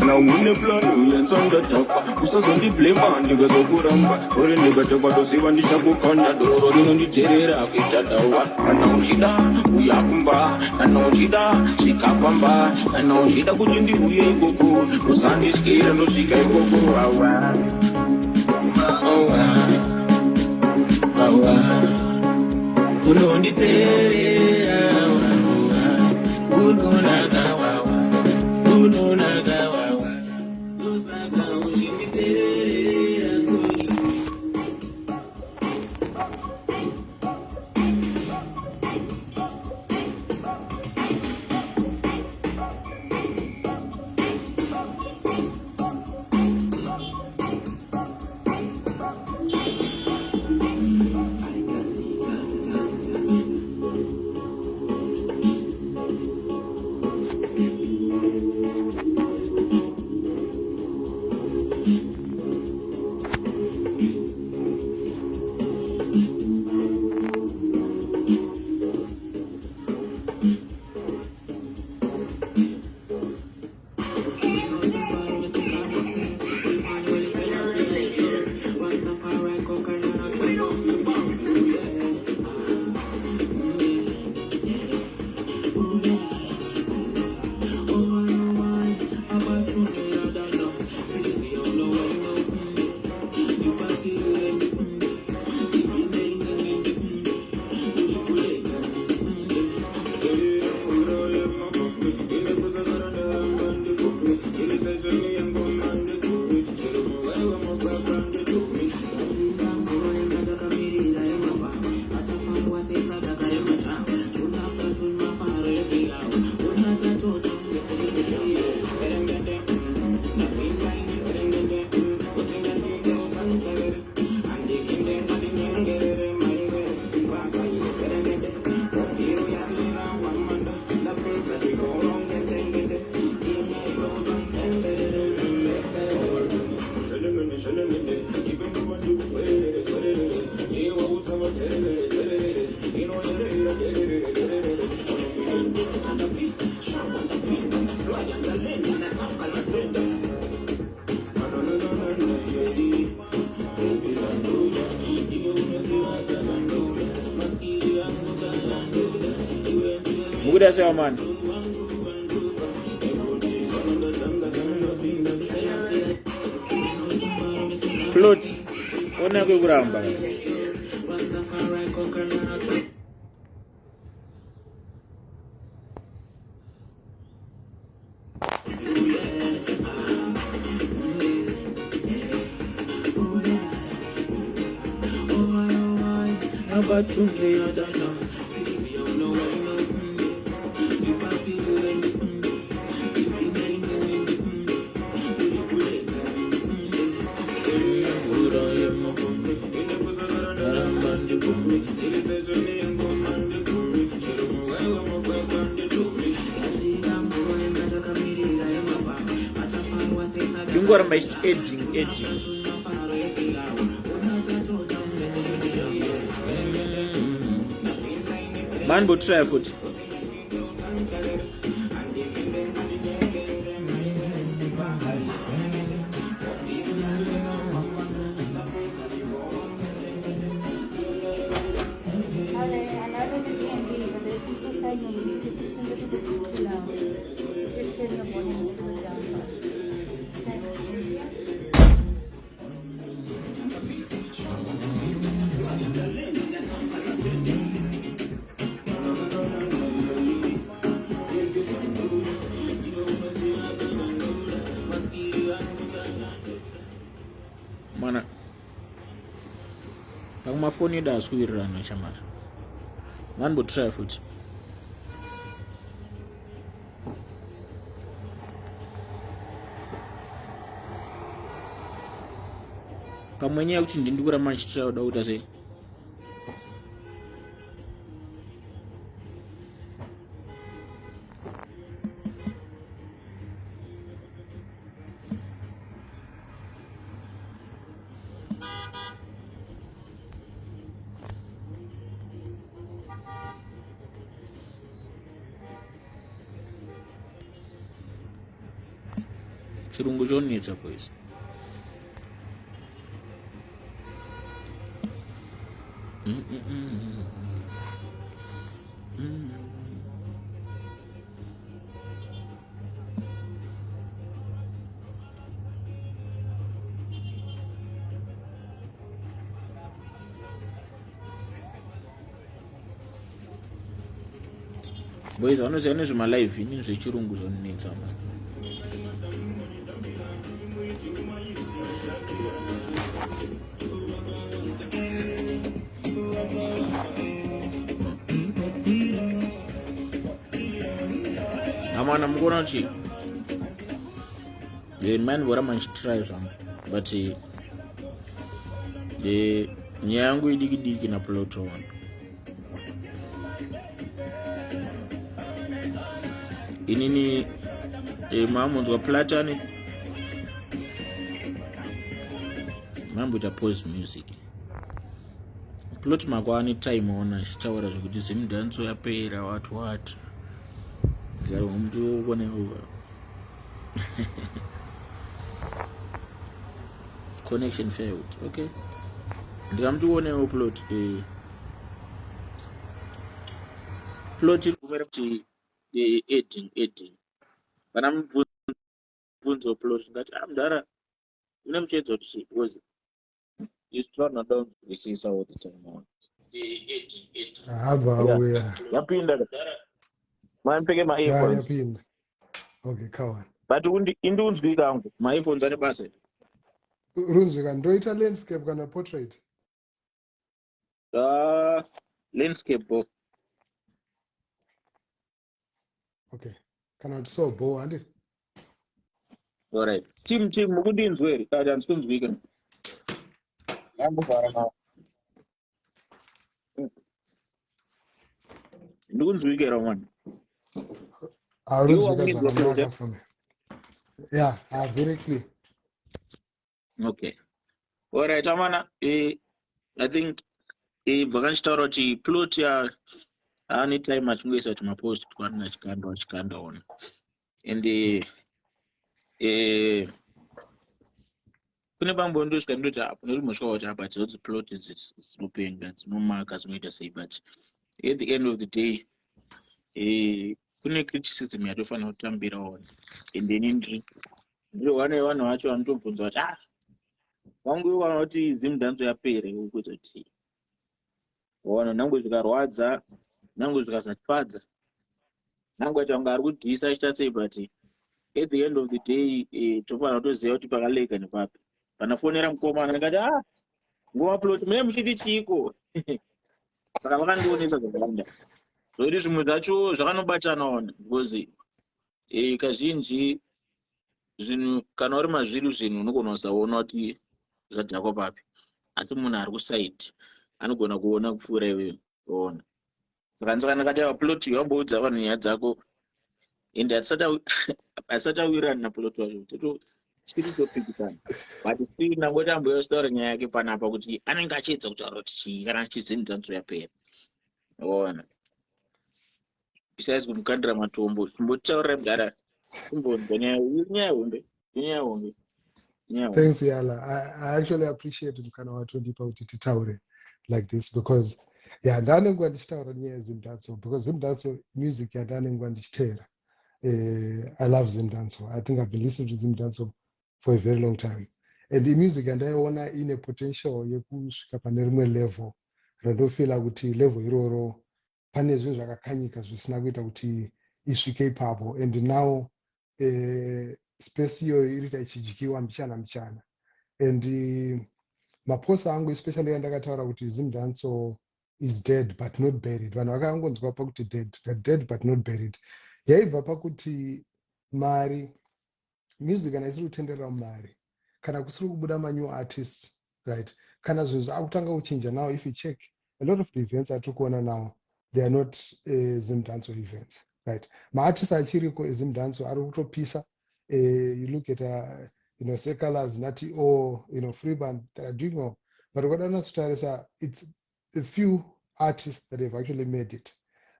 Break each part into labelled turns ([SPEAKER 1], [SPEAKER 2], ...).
[SPEAKER 1] Now when the plan you on the top, we saw some play man, you go to Kuramba, or in the better to see when the shabu corner door, or in the terror, and now she da, we are kumba, and now she da, she kapamba, and now she da put in the way go, who stand is scared and no she can
[SPEAKER 2] Good as your man. Plot. Ona kuguramba. Agora mais edging. Man, but try foot. Mana pang ma phone da squirra na chamar man but try foot pamwenye uchindi ndikura manchi try da utase chirungu chonetsa boys. Boys, honestly, ane zvimalive ini zvechirungu zvonetsa man. Amana mukona kuti mani bora manchitry zvangu but nyaya yangu idiki na plot one. Inini mamunzwa platani mamboita pause music plot makwani time ona achitaura zvekuti Zimdancehall yapera what zero mtu ukone over connection failed. Okay, ndikamtuonewo plot plot iri kumera kuti editing kana mubvunzo plot ngati mudhara une muchedzo kuti was is trying down this is all the time on editing yapinda manipeke ma earphones
[SPEAKER 3] yapinda. Okay, kawan
[SPEAKER 2] but indunzwi kangu ma earphones ane basa
[SPEAKER 3] runzwika ndoita landscape kana portrait
[SPEAKER 2] landscape bo.
[SPEAKER 3] okay, kana kuti so bo handi.
[SPEAKER 2] Alright, team mukundinzweri kana handikunzwika yambovhara nawo ndikunzwikira mwana
[SPEAKER 3] runzwika zvakanaka from me. Yeah, very clear.
[SPEAKER 2] okay. Alright, amana I think bvakanchitaura kuti plot ya any time achingoisa kuti mapost kwana chikanda ona and kune bambo ndosvika ndoti apo nerimosvika kuti apa dzinodzi plot dzinopenga dzinomaka dzinoita sei but at the end of the day kune criticism yatofanira kutambira ona and then ndiro vanhu vacho vanotobvunza kuti vangu vana kuti Zimdancehall yapera kuita kuti vanhu nangwe zvikarwadza nangwe zvikasatwadza nangwe kuti vanga ari kudhisa achita sei but at the end of the day tofanira kutoziva kuti pakaleka nepapi panafonera mukomana ndikati nguva plot mune muchiti chiiko saka vakandionesa zvakawanda zvokuti zvimwe zvacho zvakanobatana ona because kazhinji zvinhu kana uri mazviri zvinhu unogona kusaona kuti zvadhakwa papi asi munhu ari kusaidi anogona kuona kupfuura iwewe ona saka ndakati plot wamboudza vanhu nyaya dzako ende hatisatawirani naplot wacho totopikisana but still nangoti amboyostaura nyaya yake panapa kuti anenge achiedza kutaura kuti chii kana chizimdanzo yapera ona besides kumukandira matombo timbotaurira mudhara timbonzwa nyaya hombe.
[SPEAKER 3] Thanks Yala. I actually appreciate it kana watondipa kuti titaure like this because ndanengwa ndichitaura nyaya Zimdancehall because Zimdancehall music yandanengwa ndichiteera. I love Zimdancehall. I think I've been listening to Zimdancehall for a very long time. And the music ndaiona ine potential yekusvika pane rimwe level randofila kuti level iroro pane zvinhu zvakakanyika zvisina kuita kuti isvike ipapo and now space iyo irita ichidyiwa michana and maposa angu especially yandakataura kuti Zimdancehall is dead but not buried. Vanhu vakangonzwa pakuti dead but not buried. Yaibva pakuti mari music kana isiri kutenderera mari kana kusiri kubuda new artists, right? Kana zvinhu zvakutanga kuchinja now. If you check a lot of the events I took on now, they are not Zimdancehall events, right? Ma-artists achiriko Zimdancehall ari kutopisa. You look at Seh Calaz, Nati or Freeban that are doing well, but what I'm not starting it's a few artists that have actually made it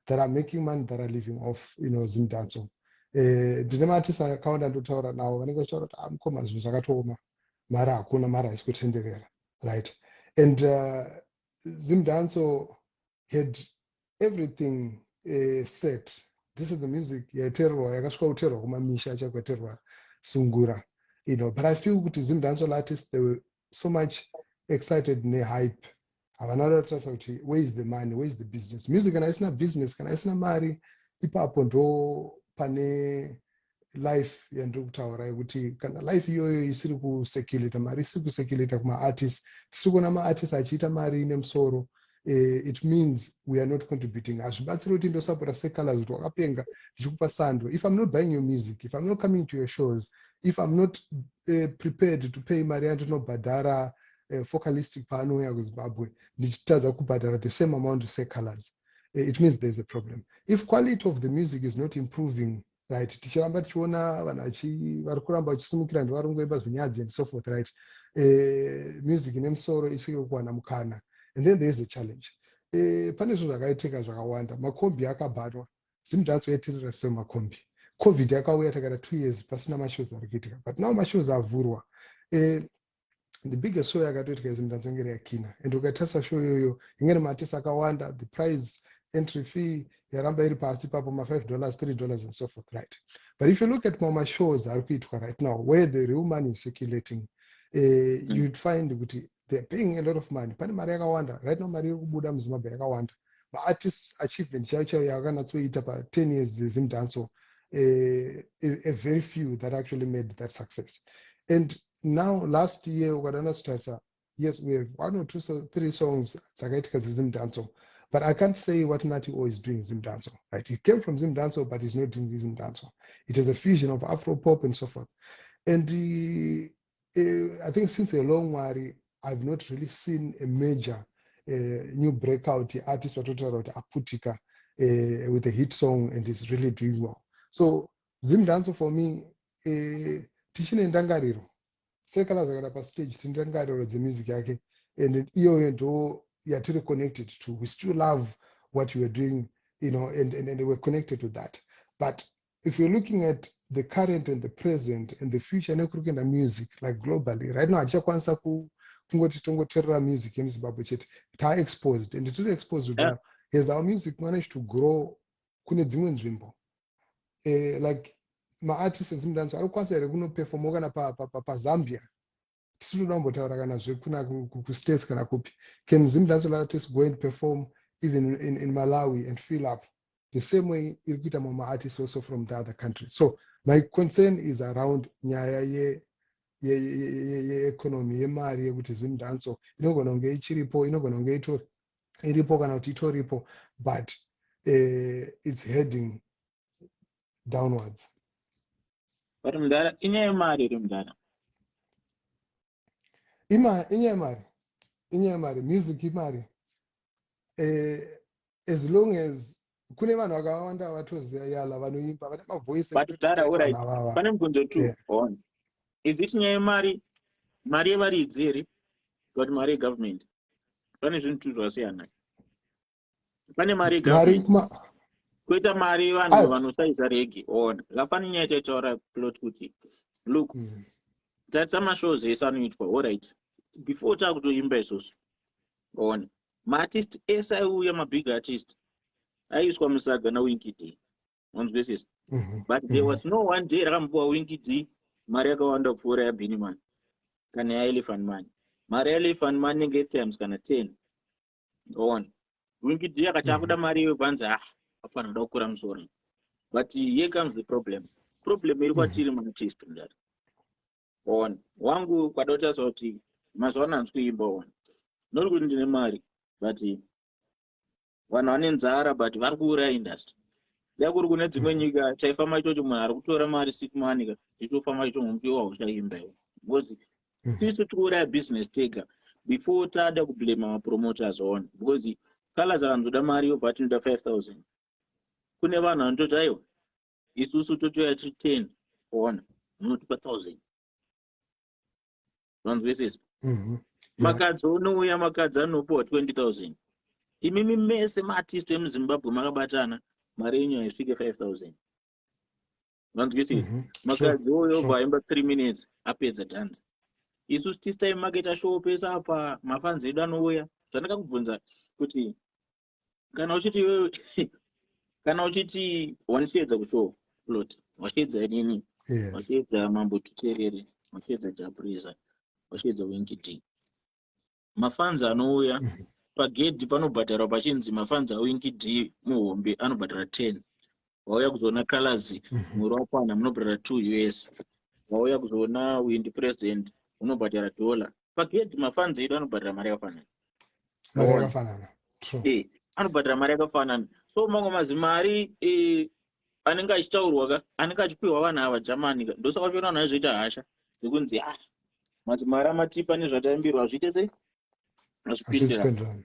[SPEAKER 3] that are making money that are living off Zimdancehall. ndine maartist akawanda ndotaura nawo vanenge vachitaura kuti mukoma zvinhu zvakatooma, mari hakuna, mari haisi kutenderera, right? And Zimdancehall had everything set. This is the music yaiterwa, yakasvika kuterwa kumamisha achakwaterwa sungura, you know. But I feel kuti Zimdancehall artists, they were so much excited nehype. Havana kutarisa kuti where is the money, where is the business. Music kana isina business, kana isina mari, ipapo ndo pane life yandiri kutaura kuti kana life iyoyo isiri kusekulata, mari isiri kusekulata kuma-artists, tisiri kuona ma-artists achiita mari nemusoro, it means we are not contributing. Hazvibatsiri kuti ndosapota Seh Calaz kuti wakapenga ndichikupa sando. If I'm not buying your music, if I'm not coming to your shows, if I'm not prepared to pay mari yandinobhadhara focalistic paanouya kuZimbabwe, ndichitadza kubhadhara the same amount to Seh Calaz, it means there's a problem. If quality of the music is not improving, right, tichiramba tichiona vanhu vari kuramba vachisumukira ndivari kungoimba zvinyadzi and so forth, right, music nemusoro isiri kuwana mukana, and then there is a challenge. Pane zvinhu zvakaitika zvakawanda, makombi akabharwa, Zimdancehall yatirira semakombi. COVID yakauya takata 2 years pasina mashows ari kuitika, but now mashows avhurwa. The biggest show yakatoitika Zimdancehall ngere yakina, and ukatarisa show iyoyo ingene maartists akawanda, the price entry fee yaramba iri pasi papo $5, $3 and so forth, right? But if you look at mama shows ari kuitwa right now where the real money is circulating, you'd find kuti they're paying a lot of money. Pane mari yakawanda right now, mari iri kubuda muZimbabwe yakawanda. Ma-artists achievement chaicho yakanatsoita pa 10 years Zimdancehall, a very few that actually made that success. And now last year ukadana, yes, we have 1 or 2 or 3 songs dzakaitika Zimdancehall, but I can't say what Nati O is doing Zimdancehall, right? He came from Zimdancehall, but he's not doing Zimdancehall. It is a fusion of Afro pop and so forth. And I think since a long while, I've not really seen a major new breakout artist watotaura aputika with a hit song and is really doing well. So Zimdancehall for me, tichine ndangariro. Seh Calaz akada pa stage tindangariro dzemusic yake, and iyoyo ndo yatiri connected to. We still love what you are doing, you know, and we're connected to that. But if you're looking at the current and the present and the future nekurukenda music like globally right now, achakwanisa kungoti tongoterera music in Zimbabwe chete, ta exposed, and tiri exposed now. Has our music managed to grow kune dzimwe nzvimbo, like ma-artists eZimdancehall arikwanisa here kunoperforma kana pa Zambia, tisiri kutombotaura kana zvekuna kustates kana kupi. Can Zimdancehall artists go and perform even in Malawi and fill up the same way iri kuita mama artists also from the other countries? So my concern is around nyaya yeeconomy yemari yekuti Zimdancehall inogona kunge ichiripo, inogona kunge iripo kana kuti itoripo, but it's heading downwards.
[SPEAKER 2] But mdara inyaya yemari iri mdara. Inyaya mari, music imari. As long as kune vanhu vakawanda vatoziva yala vanoimba vane mavoice, but dara alright, pane mubvunzo 2 on. Is it nyaya yemari, mari yevaridzi here, but mari yegovernment? Pane zvinhu 2 zvasiyana. Pane mari yegovernment, koita mari yevanhu vanoshaisa regi on. Zvakafanana nyaya taitaura plot kuti look, tatsa mashows ese anoitwa, alright, before takutoimba isusu on maartist ese aiuya, mabig artist aiiswa musaga naWinky D, wanzwisisa. But there was no one day rakambowa Winky D mari yakawanda kupfuura yaBiniman kana yaElephant Man. Mari yaElephant Man inenge times kana 10 on. Winky D akati akuda mari yebvanzi, apana kuda kukura musoro. But here comes the problem iri kwatiri maartist mudari on. Wangu kwadota kuti mazuva ano kuimba on, not kuti ndine mari, but vanhu vane nzara, but vari kuuraya industry. Yakuri kune dzimwe nyika chaifamba ichocho munhu ari kutora mari sick money ichofamba icho mupiwa uchaimba iwe, because tisu tikuuraya business tega before tada kublame mapromoters on, because Calaz akanzoda mari yobva tinoda 5,000. Kune vanhu vanototi aiwa isusu totoya 10 on munotipa 1,000. Vanzwisisa. Makadzi unouya, makadzi anopiwa 20,000. Imimi mese maartist emuZimbabwe makabatana, mari yenyu haisvike 5,000. vanzwisisa makadzi oyo vaimba 3 minutes apedza dance. Isu tSeh market show pesa apa mafanzi edu anouya. Zvandakakubvunza kuti kana uchiti wanichedza kushow plot wachedza nini wachedza mambo tuterere wachedza jabriza wachedza winkd mafanzi anouya pagedhi panobhadharwa pachinzi mafanzi awinkd muhombe anobhadhara 10. Wauya kuzoona Calaz mwiri wapana munobhadhara 2 US. Wauya kuzoona wind president unobhadhara $. Pagedhi mafanzi edu anobhadhara mari yakafanana. Anobhadhara mari yakafanana. So mamwe mazimari anenge achitaurwa anenge achipiwa vanhu ava Germany ndosaka uchiona vanhu vaizvoita hasha zvekunzi mazimari amatipa nezvataimbirwa zviite sei azvipindira.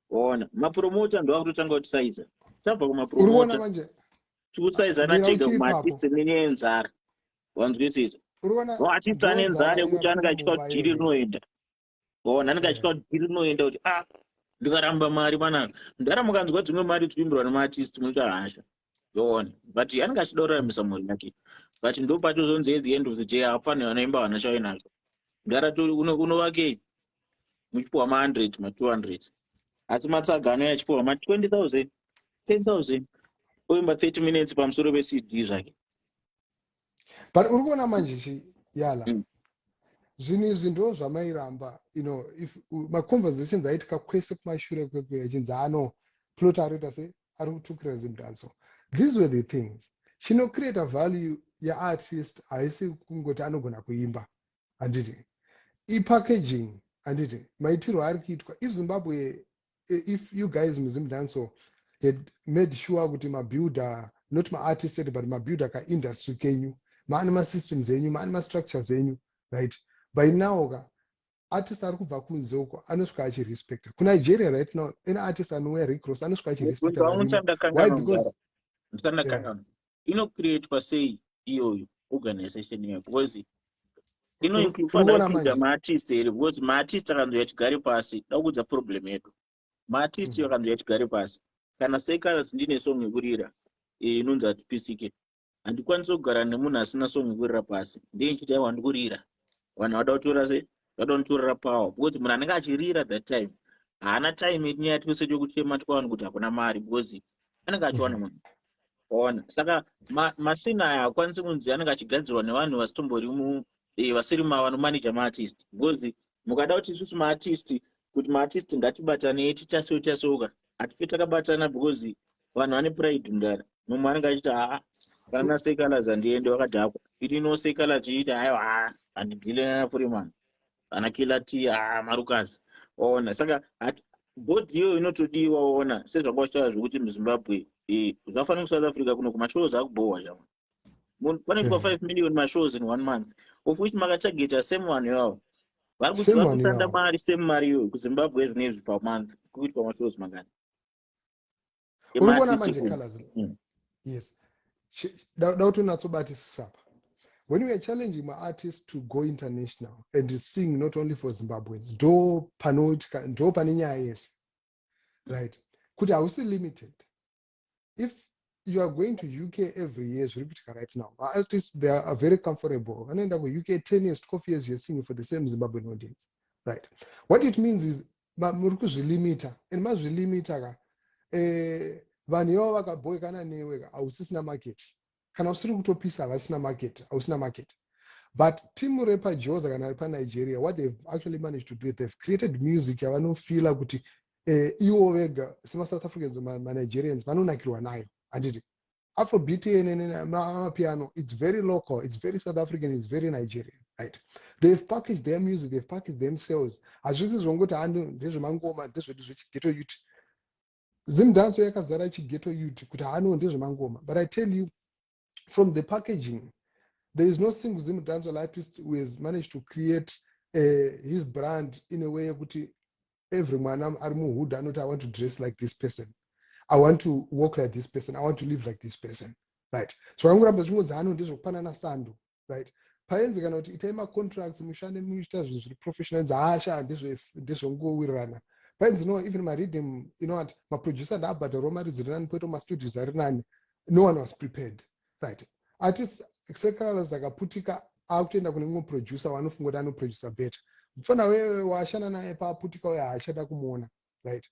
[SPEAKER 2] Ona mapromota ndo akutotanga kutisaiza. Tabva kumapromota tikusaizana tega kumaartist nenyenzara. Wanzwisisa? Artist ane nzara yekuti anenge achitya kuti dhiri rinoenda. Ona anenge achitya kuti dhiri rinoenda kuti ndikaramba mari manaka. Ndara mukanzwa dzimwe mari dziimbirwa nemaartist munoti hasha. Yona. But anenge achida kuraramisa mhuri yake. But ndo patozonzi at the end of the day hapana vanoimba vanachauya nazvo. Ndara unovake muchipiwa ma100 ma200. Asi matsaga anoya achipiwa ma20,000 10,000 oimba 30 minutes pamusoro peCD zvake.
[SPEAKER 3] But uri kuona manje yala zvinhu izvi ndo zvamairamba if maconversations aitika kwese kumashure kwekwe achinzi plot arita se ari kutukira Zimdancehall. These were the things create a value artist haisi kungoti anogona kuimba handiti packaging handiti maitirwo ari kuitwa. If you guys muZimdancehall had made sure kuti mabuilder not maartist but mabuilder kaindustry kenyu maane masystems enyu maane mastructures enyu, right? By now artist ari kubva kunze uko anosvika achirespecta. Kunigeria right now any artist anouya recross anosvika achirespecta. Why? Because
[SPEAKER 2] inocreatwa sei iyoyo organization yayo because inoinkludea maartist here because maartist akanzouya achigare pasi dakudza problem yedu. Maartist akanzouya achigare pasi kana Seh Calaz ndine song yekurira inonzi atipisike handikwanisi kugara nemunhu asina song yekurira pasi ndeichiti aiwa ndikurira vanhu vada kutora sei vada kunitorera power because munhu anenge achirira that time haana time yenyaya twese tokuchema twavanhu kuti hakuna mari because anenge achiwana munhu. Ona saka masina aya hakwanisi kunzi anenge achigadzirwa nevanhu vasitombori vasiri vanomanija maartist because mukada kuti isusu maartist kuti maartist ngatibatanei titaseuka hatife takabatana because vanhu vane pride ndara. Mumwe anenge achiti kana Seh Calaz handiende wakadhakwa irino Seh Calaz chiiti aiwa handidhile nana ana kila ti marukazi. Ona saka board iyo inotodiwa ona sezvanga uchitaura zvokuti muZimbabwe zvafanira kuSouth Africa kuno kumashows akubohwa chama panoitwa 5 million mashows in 1 month of which makatageta same one yavo vari kusanda mari same mari iyoyo kuZimbabwe zvinezvi pamonth kuitwa mashows mangani.
[SPEAKER 3] Unoona manje Calaz. Yes. Dauti unatsobatisisa apa. When we are challenging my artists to go international and sing not only for Zimbabweans, do paninya yes, right? Could I also limited? If you are going to UK every year, right now, our artists they are very comfortable. And then go UK 10 years, 12 years, you're singing for the same Zimbabwean audience, right? What it means is, Maruku's limiter and mas limiter. Vanyo vakaboy kana newe ausisina market kana usiri kutopisa avasina market but team rapper Joza kana ripa Nigeria what they've actually managed to do they've created music yavanofila kuti iwo vega sema South Africans ma Nigerians vanonakirwa nayo anditi Afrobeat and piano it's very local, it's very South African, it's very Nigerian, right? They've packaged their music, they've packaged themselves as this is wrong to handle this mangoma this ghetto youth Zimdancehall yakazara chighetto youth kuti hano ndezvemangoma. But I tell you, from the packaging, there is no single Zimdancehall artist who has managed to create his brand in a way kuti everyone ari muhood anoti I want to dress like this person, I want to walk like this person, I want to live like this person, right? So angoramba zvinonzi hano ndezvokupanana sando, right? Paenzi kana kuti itai macontracts mushande muita zvinhu zviri professional asha ndezvongowirirana. No, even my rhythm, you know what, my producer that but the Roma is running put on my studios are running. No one was prepared. Right. Artists Seh Calaz akaputika akutoenda kune mumwe producer wanofunga kuti anoproducer better. Mufana wewe washana naye paaputika uye haachada kumuona, right?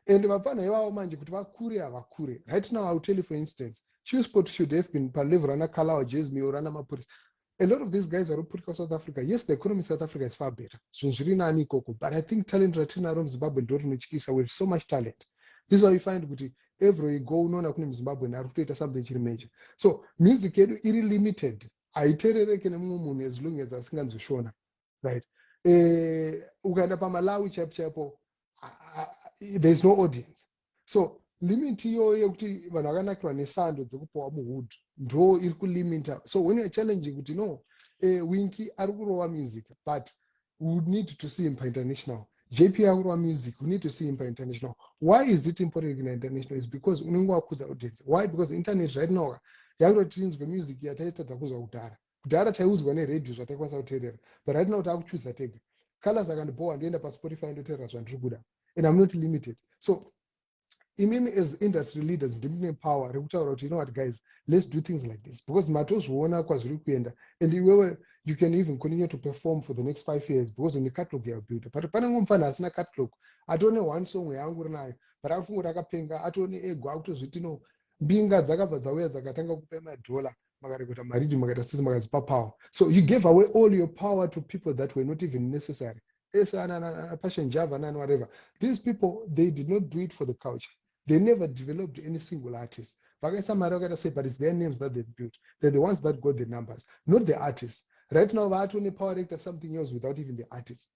[SPEAKER 3] And vafana ivavo manje kuti vakure havakure. Right now, I'll tell you, for instance, Chewsport should have been per level Rana Kala or Jasmine or Rana Mapuris. A lot of these guys are put South Africa. Yes, the economy in South Africa is far better. But I think talent Ratina Rom Zimbabwe and Dorothy Chikisa with so much talent. This is why you find Guti every go no Zimbabwe and Arupita something major. So music is limited. I tell you as long as I sing Shona. Right. Uganda Pamalawi Chapo. There's no audience. So limit yo yekuti vanhu vakanakirwa nesando dzekupuwa muhood ndo iri kulimita. So when you're challenging kuti no Winky ari kurova music, but we would need to see him per international. JP ari kurova music, we need to see him per international. Why is it important in international? It's because unenge wakudza audience. Why? Because internet right now yakutotinzwe music yataitadza kuzwa kudhara taiudzwa neredio zvatakwanisa kuteerera, but right now takuchuza tega. Calaz akandibowa ndoenda paSpotify ndoteerera zvandiri kuda, and I'm not limited. So imimi as industry leaders ndimune power rekutaura kuti, you know what guys, let's do things like this, because matozviona kwazviri kuenda, and iwewe you can even continue to perform for the next 5 years because une catalog yabuilda. But pane mumfana asina catalog, atone one song yangu rinayo, but akufunga kuti akapenga, atone ego akutozviti no mbinga dzakabva dzauya dzakatanga kupa madhola makarekota maridhi makaita sisi makazipa power. So you gave away all your power to people that were not even necessary. Passion Java and whatever. These people, they did not do it for the culture. They never developed any single artist. But it's their names that they built. They're the ones that got the numbers, not the artists. Right now, Vatuni Power Rector something else without even the artists.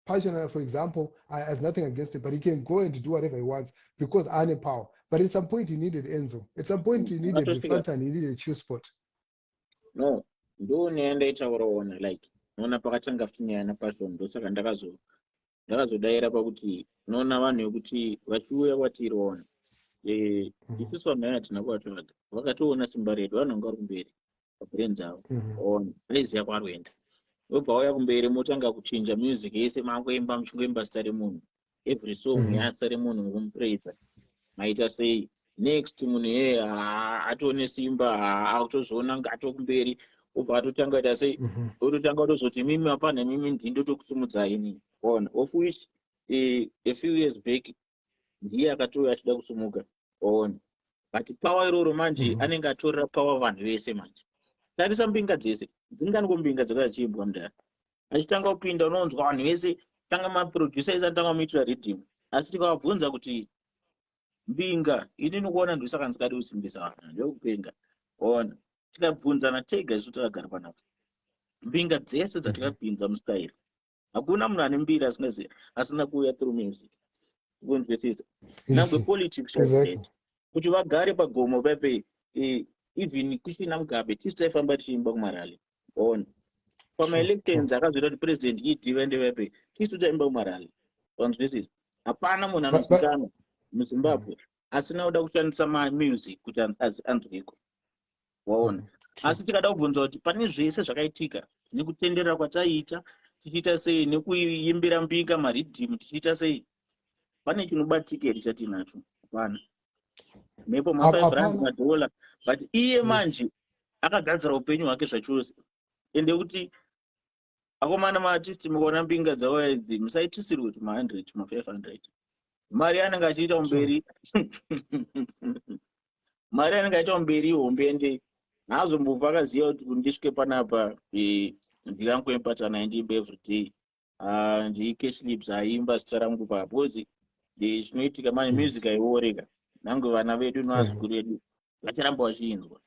[SPEAKER 3] Passion, for example, I have nothing against it, but he can go and do whatever he wants because I'm in power. But at some point, he needed Enzo. At some point, he needed the Fanta and he needed a Chewsport.
[SPEAKER 2] No, don't end it our like. Nona pakatanga finyana passion ndosaka ndakazodaira pakuti nona vanhu vekuti vachiuya kwatiriona isusu vanhu vaya tinakuvatsvaga vakatoona simba redu vanhu vanga vari kumberi pabrains avo ona vaiziva kwaroenda vobva vauya kumberi motanga kuchinja music yese mangoimba muchingoimba zita remunhu every song yazita remunhu ngokumupraisa maita sei next munhu atone simba akutozoona ngatokumberi ubva atotanga ita sei ototanga kutozoti mimi hapana mimi ndindotokusumudzai ini ona of which a few years back ndiye akatouya achida kusumuka ona but power iroro manje anenge atorera power vanhu vese manje. Tarisa mbinga dzese dzingangombinga dzakachiibwa mudhara achitanga kupinda unonzwa vanhu vese tanga maproducer ese atanga kumitira rhythm, asi tikavabvunza kuti mbinga ini nokuona ndosaka ndisikadi kusimbisa vanhu ndokupenga ona tikabvunzana tega isu takagara panapa mbinga dzese dzatikapinza mustyle hakuna munhu ane mbiri asina kuuya through music kunzwisisa nangwe politics kuti vagare pagomo pepe even kuchina mugabe tisu taifamba tichiimba kumarali ona pamaelections akazoita kuti president idivende pepe tisu taimba kumarali wanzwisisa hapana munhu anozikanwa muzimbabwe asina kuda kushandisa mamusic kuti anzwiko waona. Asi tikada kubvunza kuti pane zvese zvakaitika nekutenderera kwataiita tichiita sei nekuimbira mbinga maridhimu tichiita sei pane chinobatika here chatinacho hapana nepo ma$5 madhola but iye manje akagadzira upenyu hwake zvachose ende kuti akomana maartisti mukaona mbinga dzauya idzi musaitisiri kuti ma100 ma500 mari anenge achiita mberi mari anenge achiita mberi hombe ende hazombobva akaziva kuti ndisvike panapa ndikangoempatana ndimba everyday ndicashlips aimba zita rangu papozi zvinoitika manje music aioreka nange vana vedu nevazukuru vedu vacharamba vachiinzwa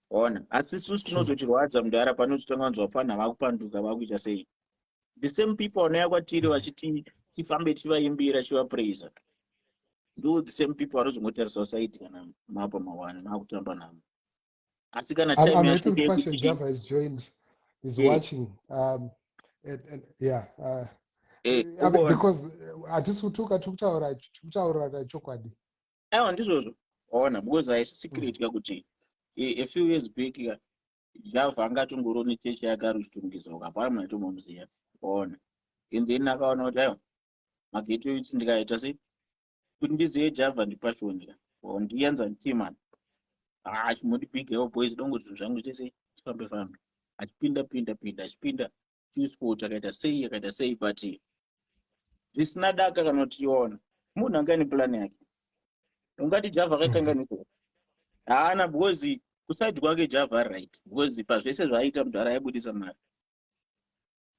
[SPEAKER 2] ona. Asi isusu tinozotirwadza mudhara panototanga kunzwa fana vakupanduka vakuita sei the same people vanouya kwatiri vachiti tifambe tivaimbira tivapraisa ndo the same people vanozongotarisa society kana mapa mawani makutamba namo. Asi kana time
[SPEAKER 3] yasvika Java is joined is watching because hatisi kutuka tikutaurira chokwadi
[SPEAKER 2] aiwa ndizvozvo ona because haisi secret kakuti a few years back Java angatongoroni chechi yake ari kuchitungidzwa hapana munhu aitomuziva ona and then akaona kuti aiwa mageto youths ndikaita sei kuti ndizive Java ndipashoni ndiyanza nditimani chimoti big hell boys dongo zvinhu zvangu chese fambe achipinda achipinda sport akaita sei but zvisina daka kana utiona munhu anga ane plan yake ungati Java kaikanganiswa haana because kusaidi kwake Java right because pazvese zvaaita mudhara aibudisa mari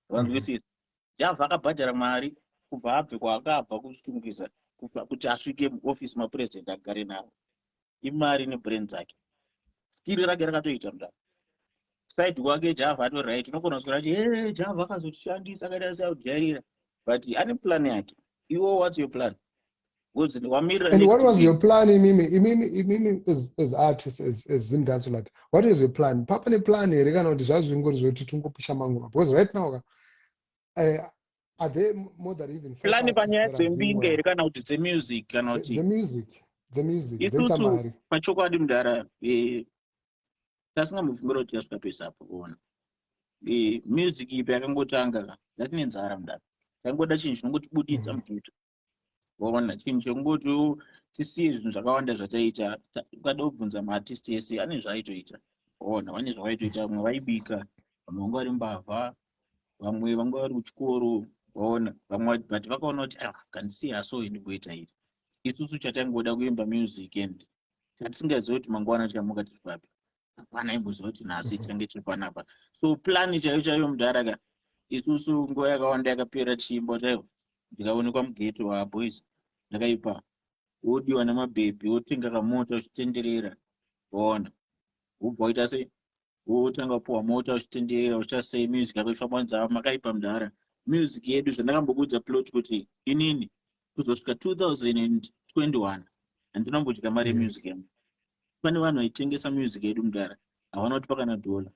[SPEAKER 2] vanzwisisa Java akabhadhara mari kubva abve kwaakabva kuchitungisa kuti asvike muofisi mapresident agare nawo imari nebrand dzake skiri rake rakatoita mudhara kusaidi kwake Java ato right unokona kuswera kuti Java akazotishandisa akaita seaudyarira but ane plan yake iwo what's your plan?
[SPEAKER 3] And what was your plan, Imimi, as artists, as Zimdancehall? What is your plan? Papa ne plan here, because right now, are there more than even four
[SPEAKER 2] plan
[SPEAKER 3] artists that are doing well?
[SPEAKER 2] The music,
[SPEAKER 3] the music,
[SPEAKER 2] isusu pachokwadi mudhara tasingamufungiro kuti tasvika pesa apo kuona music ipi yakangotanga yatine nzara mudhara tangoda chinhu chinongotibuditsa mututu waona chinhu chekungoti tisiye zvinhu zvakawanda zvataita ukada kubvunza maartist ese ane zvaaitoita waona vane zvavaitoita vamwe vaibika vamwe vanga vari mbavha vamwe vanga vari kuchikoro waona vamwe but vakaona kuti kandisiya so ndingoita iri isusu chatangoda kuimba music and tatisingazivi kuti mangwana tichamuka tiri papi hapana imboziva kuti nhasi tichange tiri panapa so plan chaiyo mudhara isusu nguva yakawanda yakapera chiimbo chaiwo ndikaonekwa mugeto waboys ndakaipa wodiwa namabhebhi wotenga kamota uchitenderera waona ubva waita sei wotanga puwa mota uchitenderera uchasei music yako ifamba nzava makaipa mudhara music yedu zvandakambokudza plot kuti inini kuzosvika 2021 handinombodya mari yemusic yangu pane vanhu vaitengesa music yedu mudhara havana kuti pakana $1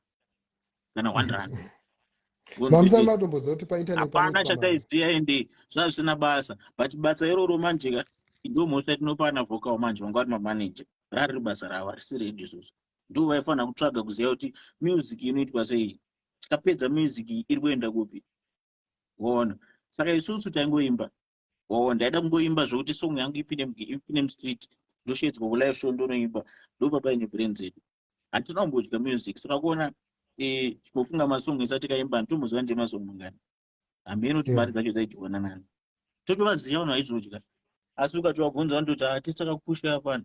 [SPEAKER 2] kana $1 hapana chataiziya ende zvazvisina basa but basa iroro manjeka ndomhosva tinopana vhokawo manje vanga vari mamanager rari basa ravo harisi redu isusu ndo vaifanira kutsvaga kuziva kuti music inoitwa sei tikapedza music iri kuenda kupi waona saka isusu taingoimba waona ndaida kungoimba zvokuti song yangu ipine mustreet ndoshedzwa kulive show ndonoimba ndopapaine brand dzedu hatinombodya music saka kuona chimofunga masong isati kaimba ndomuziva ndemasong mangani hamene kuti mari dzacho dzaidyiwana nani totovaziva vanhu vaizodya asi ukatovabvunza vanototi hatisaka kupusha apana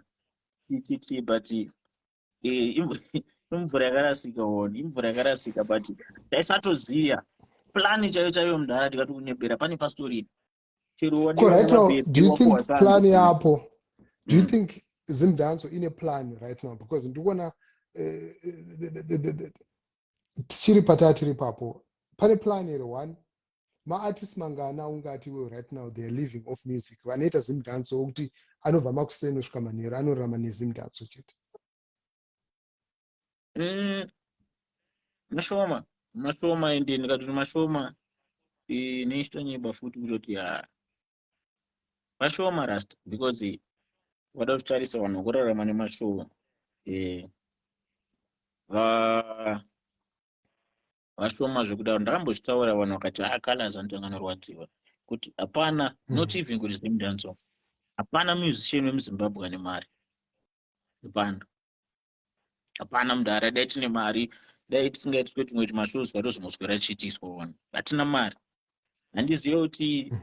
[SPEAKER 2] but imvura yakarasika wona imvura yakarasika but taisatoziya plani chaiyo mudhara tikati kunyebera pane pastori chero
[SPEAKER 3] do you think plan yapo do you think Zimdancehall in a plan right now because ndikuona tichiri patiri papo pane plan here one maartist mangana ungati we right now they are living off music vanoita Zimdancehall kuti anobva makuseni kusvika manheru anorarama neZimdancehall chete
[SPEAKER 2] mashoma ende ndikati mashoma neichitonyeba futi kutoti mashoma rast because wada kutarisa vanhu kurarama nemashoma vashoma zvekudaro ndakambozvitaura vanhu vakati Calaz ndinganorwadziwa kuti hapana not even kuti Zimdancehall hapana musician wemuZimbabwe ane mari hapana mudhara dai tine mari dai tisingaitwe tumwe tumashows vatozomoswera chiitiswa wona hatina mari handiziva kuti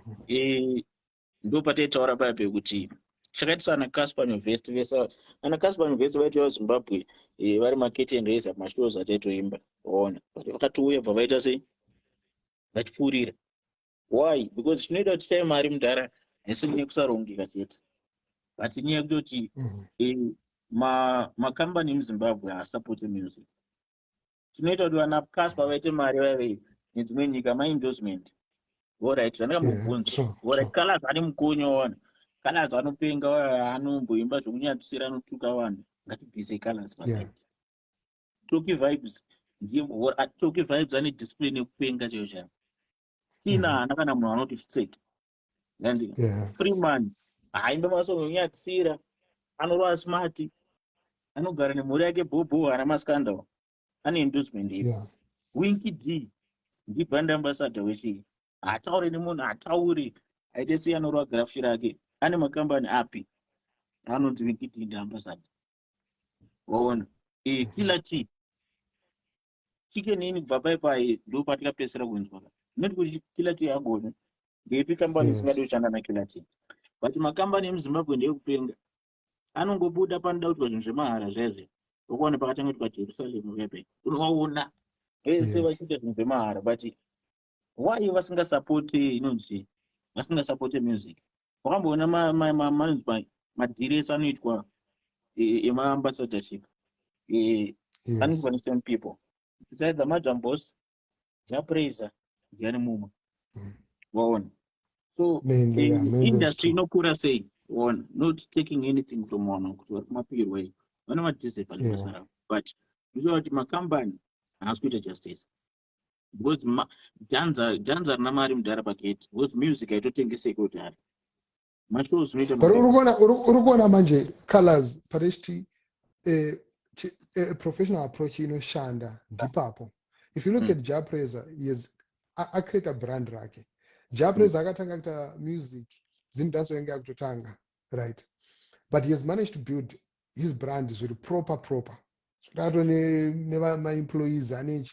[SPEAKER 2] ndo pataitaura paya pekuti chakaitisa ana Casper University vesa ana Casper University vaitiwa Zimbabwe vari maketen raiser mashows ataitoimba waona but vakatouya bva vaita sei vachipfuurira why because chinoita kuti chai mari mudhara haisi nyaya kusarongeka chete but nyaya yekutoti makambani emuZimbabwe haasapoti music chinoita kuti vana Casper vaite mari vave nedzimwe nyika maendorsement alright zvandakambobvunza alright Calaz ane mukonyo wawana Calaz anopenga anomboimba zvokunyatsira anotuka vanhu ngatibvise Calaz paside Toki Vibes Toki Vibes ane discipline yekupenga chaiyo chaiyo ina hana kana munhu anoti fitseki nandi Freeman haimba masongo ekunyatsira anorova smart anogara nemhuri yake bobo hana maskandal ane endorsement ipi Winky D ndi-brand ambassador wechii hatauri nemunhu hatauri aite sei anorova grafu rake ane makambani api anonzi Winky D ndi ambassador waona Killer T chicken in Vapai, do particular place. Not with Kilati Abon. The epic company is not
[SPEAKER 3] Yes.
[SPEAKER 2] which another Kilati. But my company is Zimbabwe, they bring. I don't go put up and out when Zimara, Zeze. One about Jerusalem, maybe. No, say what
[SPEAKER 3] Yes.
[SPEAKER 2] you get in Zimara, but why you wasn't support, wasn't support music. Kwambona my delays on it kwa my ambassadorship and
[SPEAKER 3] Yes.
[SPEAKER 2] understand people. Besides the madam boss, ja praiser, yani muma. One. So
[SPEAKER 3] Mainly, yeah, mainly that's
[SPEAKER 2] industry
[SPEAKER 3] true.
[SPEAKER 2] no kura say one, not taking anything from one to my peer way. One of this is
[SPEAKER 3] Yeah.
[SPEAKER 2] but usually my company has good justice. Because Janza Namari Mdarabakit, was music I don't think is a good time. My shows need a
[SPEAKER 3] But
[SPEAKER 2] model.
[SPEAKER 3] urugona manje colors paresti a professional approach shanda ndipapo. If you look at Japreza, he is a create a brand rake. Japreza akatanga kuita music, Zimdancehall yanga kutotanga, right? But he has managed to build his brand is really proper. That never my employees and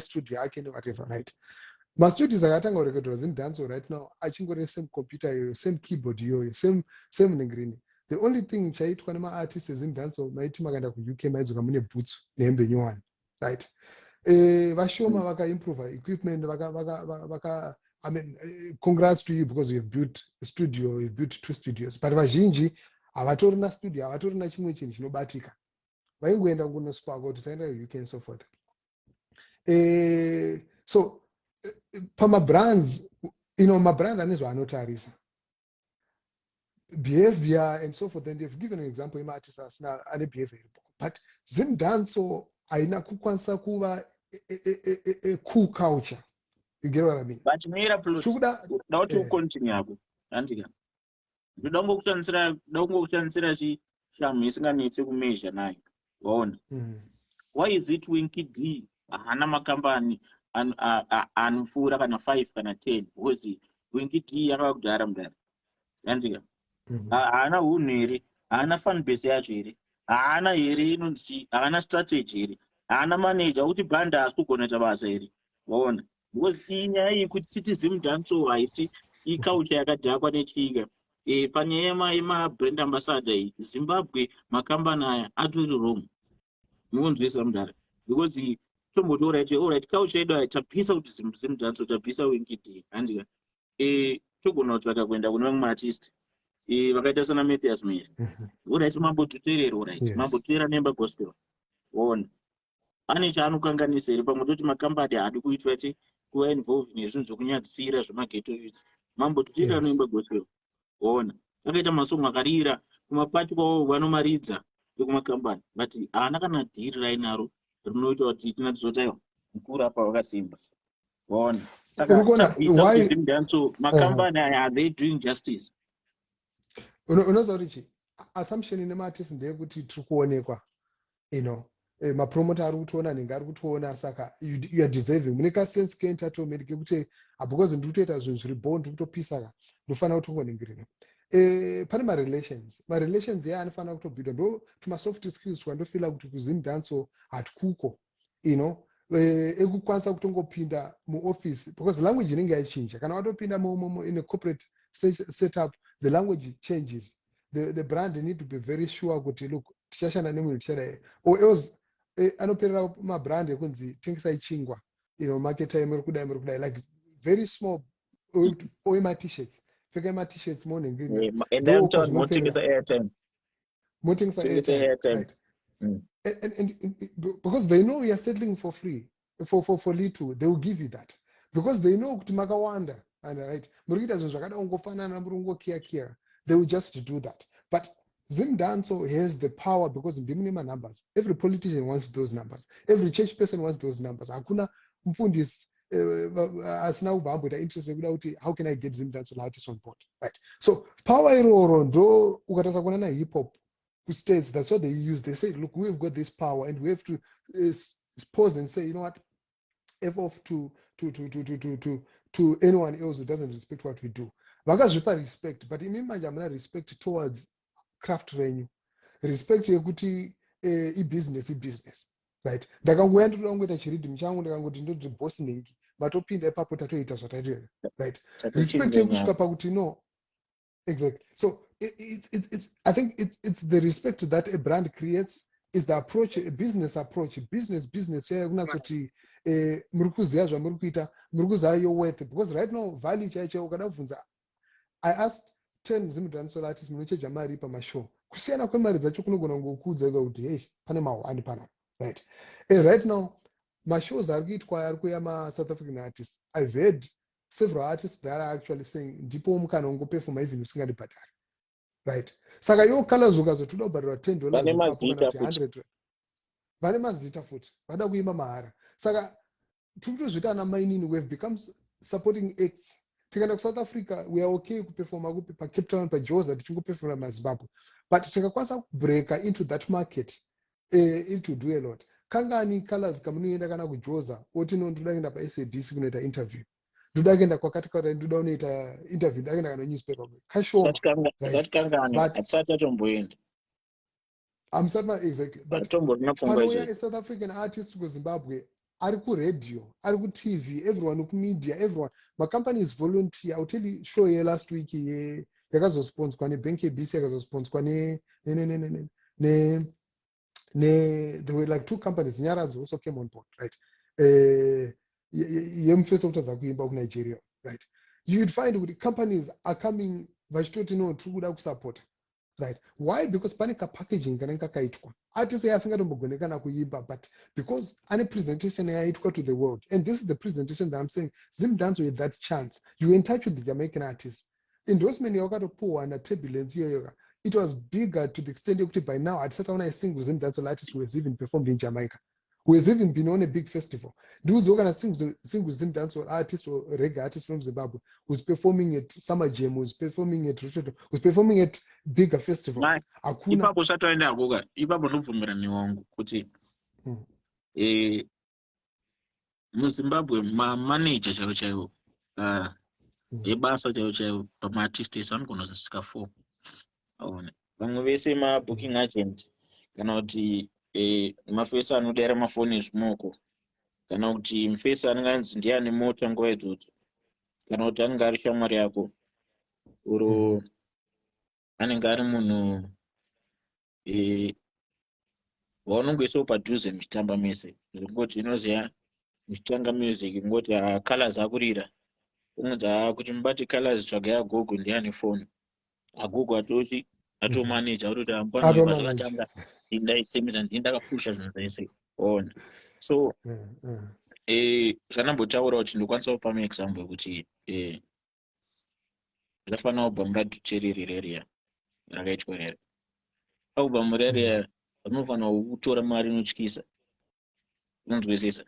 [SPEAKER 3] studio I can whatever, right? My studios akatanga kurekordwa Zimdancehall right now achingore same computer same keyboard same ngrini. The only thing chaitwa nema artists Zimdancehall maiti makaenda ku UK maidzoka mune boots nehembe nyowani, right? Vashoma vaka improve equipment vaka I mean, congrats to you because you've built a studio, you've built 2 studios. But vazhinji avatorina studio, avatorina chimwe chinhu chinobatika. Vaingoenda kunospa kuti taenda UK and so forth. So pama brands, mabrand ane zvaanotarisa. Behavior and so forth. And they've given an example in artists ane behavior. But Zimdancehall haina kukwanisa kuva a cool culture. You get what I mean?
[SPEAKER 2] But Mira Plus, now to continue. Antica. You don't go to consider she shall missing and needs to measure nine. One. Why is it Winky D? A Hanama company and Fura and a 5 and a 10? Was it Winky D around Daram there? Antica. Ana Uneri, Ana fan Besiagiri, Ana Irinunci, Ana strategy, Ana manager, Uti Banda, Sukoneta One. Was you could Zimdancehall, I see, culture yakadhakwa nechiga. Panyema brand ambassador Zimbabwe makambana atori Rome. Munzwisa mudara. Because the all right, culture yedu tapisa kuti Zimdancehall tapisa Winkiti. Andika. Togona kutsvaka kuenda kune vamwe artist. Vakaita sana Matthias Mary. All right, mambotuteerera all right. Mamboteera nemba gospel. One. Ane chaanokanganisa here pamwe toti makambani haadi kuitwa kuva involved nezvinhu zvokunyadzisira zvemageto youth. Mambotuteerera nemba gospel. Ona akaita masongo akarira kumapati kwavo vanomaridza ekumakambani but haana kana dhiri rainaro rinoita kuti tinatizotaiwa mukuru apa vakasimba. Ona saka tabvisa kuti Zimdancehall makambani aya are they doing justice?
[SPEAKER 3] Unoziva kuti assumption ine maartist ndeyekuti tiri kuonekwa, mapromota ari kutiona nenge ari kutiona, saka you are deserving. Mune kasense keentitlement kekuti because ndiri kutoita zvinhu zviri born ndiri kutopisa ndofanira kutongoningirira. Pane marelations aya anofanira kutobhidwa ndo tumasoft skills twandofila kuti kuZimdancehall hatikuko, ekukwanisa kutongopinda muoffice because language inenge yaichinja. Kana watopinda in a corporate setup, the language changes. The brand need to be very sure kuti look tichashanda nemunhu tichadai, or else anoperera mabrand ekunzi tengesai chingwa, market muri kudai like very small or my t-shirts. Pfeka t-shirts morning
[SPEAKER 2] and then motengesa airtime.
[SPEAKER 3] Right? And because they know you are settling for free, for little, they will give you that because they know kuti makawanda, and right, muri kuita zvinhu zvakada kungofanana, muri kungokiya, they will just do that. But Zimdancehall has the power because ndimune numbers. Every politician wants those numbers. Every church person wants those numbers. Hakuna mfundisi asina kubva interested kuda kuti how can I get Zimdancehall artists on board, right? So power iroro ndo ukatasa kuona na hip hop states, that's what they use. They say, look, we've got this power and we have to pause and say, you know what, F off to anyone else who doesn't respect what we do. Vakazvipa respect, but imimanje amuna respect towards craft renyu. Respect yekuti business. right? Ndakangoya ndoda kungoita chiridhimu changu ndakangoti ndoti boss nengi matopinda ipapo tatoita zvataitoita, right? Respect yekusvika pakuti no. Exactly. So I think it's the respect that a brand creates, is the approach, a business approach, business here kunatsoti muri kuziva zvamuri kuita, muri kuziva your worth, because right now value chaicho ukada kubvunza, I asked 10 Zimdancehall artists munocheja mari pamashow, kusiyana kwemari dzacho kunogona kungokuudza kuti hey pane mahwani pana, right? And right now mashows ari kuitwa ari kuya ma-South African artists, I've heard several artists that are actually saying ndipo mukana ungoperforma even usingandibhadhari, right? Saka iwo Calaz ukazotoda kubhadharwa $10 ipapo kana kuti $100, vane mazita futi vada kuimba mahara. Saka tiri kutozvita ana mainini, we've become supporting acts. Tikaenda kuSouth Africa we are okay kuperforma kupi paCape Town paJoza tichingoperforma maZimbabwe, but tikakwanisa kubreaka into that market it will do a lot. Kangani Calaz kamunoenda kana kuJoza oti no ndoda kuenda paSABC kunoita interview, ndoda kuenda kwakati kwakati, ndoda kunoita interview, ndoda kuenda kana newspaper kashoma, right? But I'm certain exactly, but panouya a South African artist kuZimbabwe ari kuradhio, ari kuTV, everyone kumedia, everyone, macompany is volunteer. I'll tell you show ye last week ye yakazosponswa neBank ABC, yakazosponswa there were like 2 companies, Nyaradzo also came on board, right? Yemfesa kutadza kuimba kuNigeria, right? You'd find with companies are coming vachitoti no tikuda kusupport, right? Why? Because panika packaging kanenge kakaitwa artist asingatombogoneka kana kuimba, but because any presentation yaitwa to the world, and this is the presentation that I'm saying Zimdancehall with that chance, you in touch with the Jamaican artists, endorsement yakatopuwa na turbulence iyoyo, it was bigger to the extent that by now I'd sat down a single Zimdancehall artist who has even performed in Jamaica, who has even been on a big festival. Those who are going to sing with Zimdancehall artist or reggae artist from Zimbabwe who's performing at Summer Jam, who's performing at Richard, who's performing at bigger festivals.
[SPEAKER 2] Ipapo satoenda agoga, ipapo ndobvumirani wangu kuti muZimbabwe manager chaiwo ebasa chaiwo pama-artist ese anogona kuzosvika 4. Aone vamwe vese ma-booking agent kana kuti mafesa anodera mafoni ezvimoko, kana kuti mufesa anenge anzi ndiye ane mota nguva idzodzo, kana kuti anenge ari shamwari yako, uro anenge ari munhu waunongoisawo padhuze muchitamba mese, zvekungoti inoziva muchitanga music ngoti Calaz akurira unodza kuti mubati Calaz tsvagai agogo ndiye ane foni, agogo atomanage atoti ampano zvakatanga indaisemesa ndindakapusha zvinhu zvese ona. So zvanambotaura kuti ndokwanisa kupa muexample yekuti zvafanira album radhucheriri reria rakaitwa rere, album reria rinofanira kutora mari inotyisa, unonzwisisa,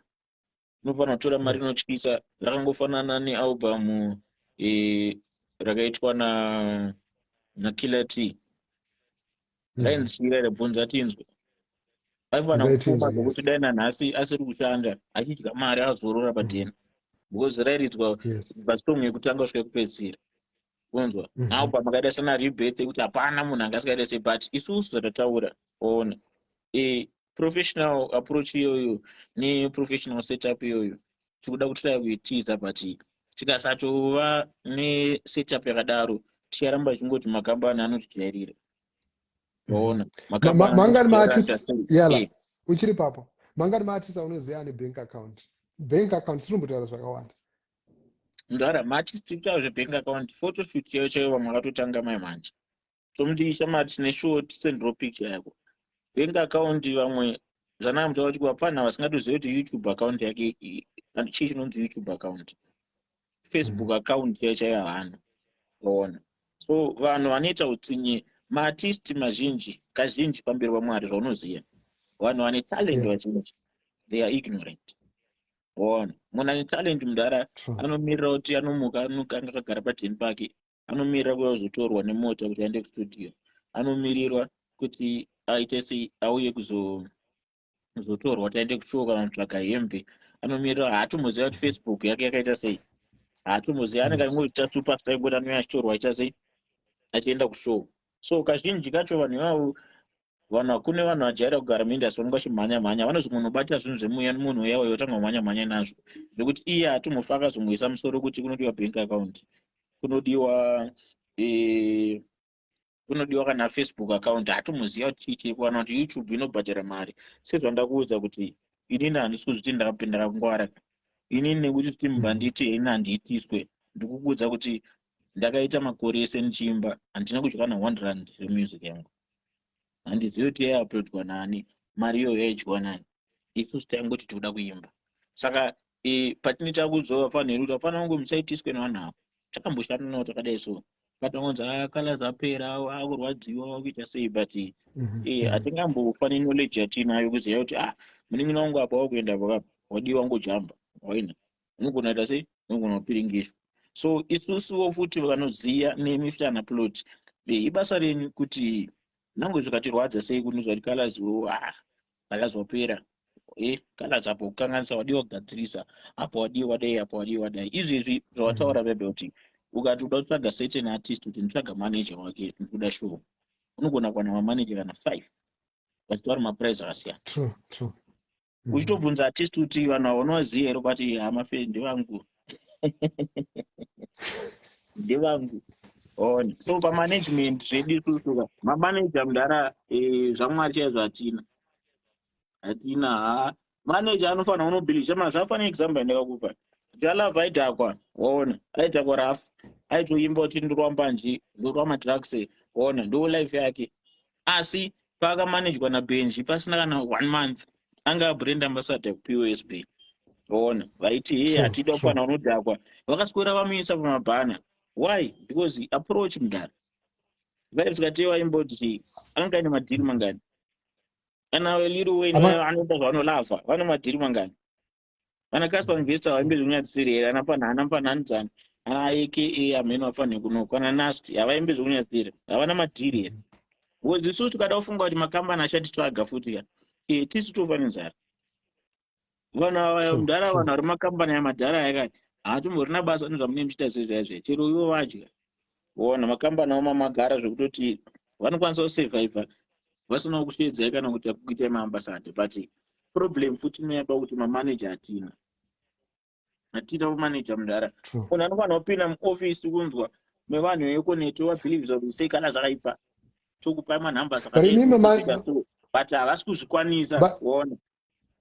[SPEAKER 2] rinofanira kutora mari inotyisa. Rakangofanana nealbum rakaitwa nakiller T, rainzira rebvunza tinzwe, aifanira kupfuma zvokuti dai nanhasi asiri kushanda achidya mari azorora padhena, because rairidzwa kubva song yekutanga kusvika kupedzisira, unzwa. Album akaita sana rebirth yekuti hapana munhu angasikaita sei, but isusu zvatataura ona professional approach iyoyo neprofessional setup iyoyo tikuda kuti taikuitiza, but tikasatova nesetup yakadaro ticharamba chingoti makambani anotijairira. Ona
[SPEAKER 3] mangani maartist yala uchiri papo, mangani maartist aunoziva ane bank account sinombotaura zvakawanda
[SPEAKER 2] ndara maartist kutaura zvebank account, photoshoot chaiyo vamwe vakatotanga maimanje, tomudiisha mari tine short sendro picture yako, bank account vamwe zvanaamutaura kuti hapana vasingatozivi kuti YouTube account yake chii chinonzi YouTube account, Facebook account chaiyo hana. Ona so vanhu vanoita utsinye maartist mazhinji kazhinji pamberi paMwari zvaunoziva, vanhu vane talent vazhinji they are ignorant. Ona munhu ane talent mudhara anomirira kuti anomuka anokanga akagara padheni pake, anomirira kuya kuzotorwa nemota kuti aende kustudio, anomirirwa kuti aite sei auye kuzotorwa kuti aende kushow kana kutsvaga hembe, anomirira, haatomuziva kuti Facebook yake yakaita sei, haatomuziva, anenge angozita superstar yekuti anouya achitorwa achiita sei achienda kushow. So kazhinji kacho vanhu ivavo vanhu kune vanhu vajaira kugara muindastry vanongachimhanya-mhanya vanozongonobata zvinhu zvemunhu uya yotanga kumhanya-mhanya nazvo zvekuti iye hatomofa akazongoisa musoro kuti kunodiwa bank account, kunodiwa kana Facebook account, hatomuziva kuti chii kuwana kuti YouTube inobhadhara mari. Sezvandakuudza kuti inini handisi kuzviti ndakapinda kungwara, inini nekuti kuti mbanditi ini handiitiswe, ndikukuudza kuti ndakaita makore ese ndichiimba handina kudya kana 1 rand remusic yangu, handizivi kuti yaiuploadwa nani, mari iyoyo yaidyiwa nani, isusu taingoti tinoda kuimba. Saka patinoita kuzova fanhiri kuti hapana kunge musaitiswe nevanhu avo, takamboshanda navo takadai so katongonzi Calaz apera akurwadziwa wakuita sei, but hatingambofaniri knowledge yatinayo kuziva kuti munin'ina wangu apa wakuenda pakapa wadiwa ngojamba waina unogona kuita sei, unogona kupiringishwa. So isusuwo futi vanoziya nemi futi anaplot ibasa renyu kuti nange zvikatirwadza sei kunozwa kuti Calaz wapera, Calaz apo kukanganisa wadiwa kugadzirisa, apo wadiwa dai, apo wadiwa dai. Izvezvi zvawataura bebe kuti ukati uda kutsvaga certain artist kuti nditsvaga manager wake ndikuda show, unogona kuwana mamanager kana 5 vachiti vari maprice akasiyana. Uchitobvunza artist kuti vanhu ava unovaziva here, ukati hamafe ndevangu ndevangu. So pamanagement zvedu isusu mamanager mudhara zvamwari chaizvo hatina manager anofanira unobhilisha mazvafanira example ndakakupa Jalava aidhakwa waona, aidhakwa rafu, aitoimba kuti ndorwa mbanje, ndorwa madrugs, waona ndo life yake. Asi pakamanagwa naBenji pasina kana 1 month anga brand ambassador kuPOSB, waona vaiti hatida kufanira unodhakwa, vakaswera vamuisa pamabhana. Why? Because approach mudhara vibes katewa imboti anga ine madhiri mangani, kana Lil Wayne anoita zvaanolavha vane madhiri mangani, vana Casper Investor vaimbe zvokunyadzisira here, ana panhanzana, ana aka amene vafanira kunoka, kana Nasti havaimbe zvokunyadzisira, havana madhiri here. Because isusu tikada kufunga kuti makambani achatitsvaga futi tisu tofa nenzara. Vanhu ava mudhara, vanhu vari makambani amadhara yakati hatimborina basa nezvamune muchita sezvaizve, chero ivo vadya, waona makambani avo mamagara zvekutoti vanokwanisa kusurvivha vasina kusvedzai kana kuti kuita maambassador. But problem futi inoyaba kuti mamanager hatina manager mudhara. Munhu anofanira kupinda muofisi kunzwa mevanhu vekoneti wabhilivisa kuti Seh Calaz akaipa tokupai manhamba but havasi kuzvikwanisa, waona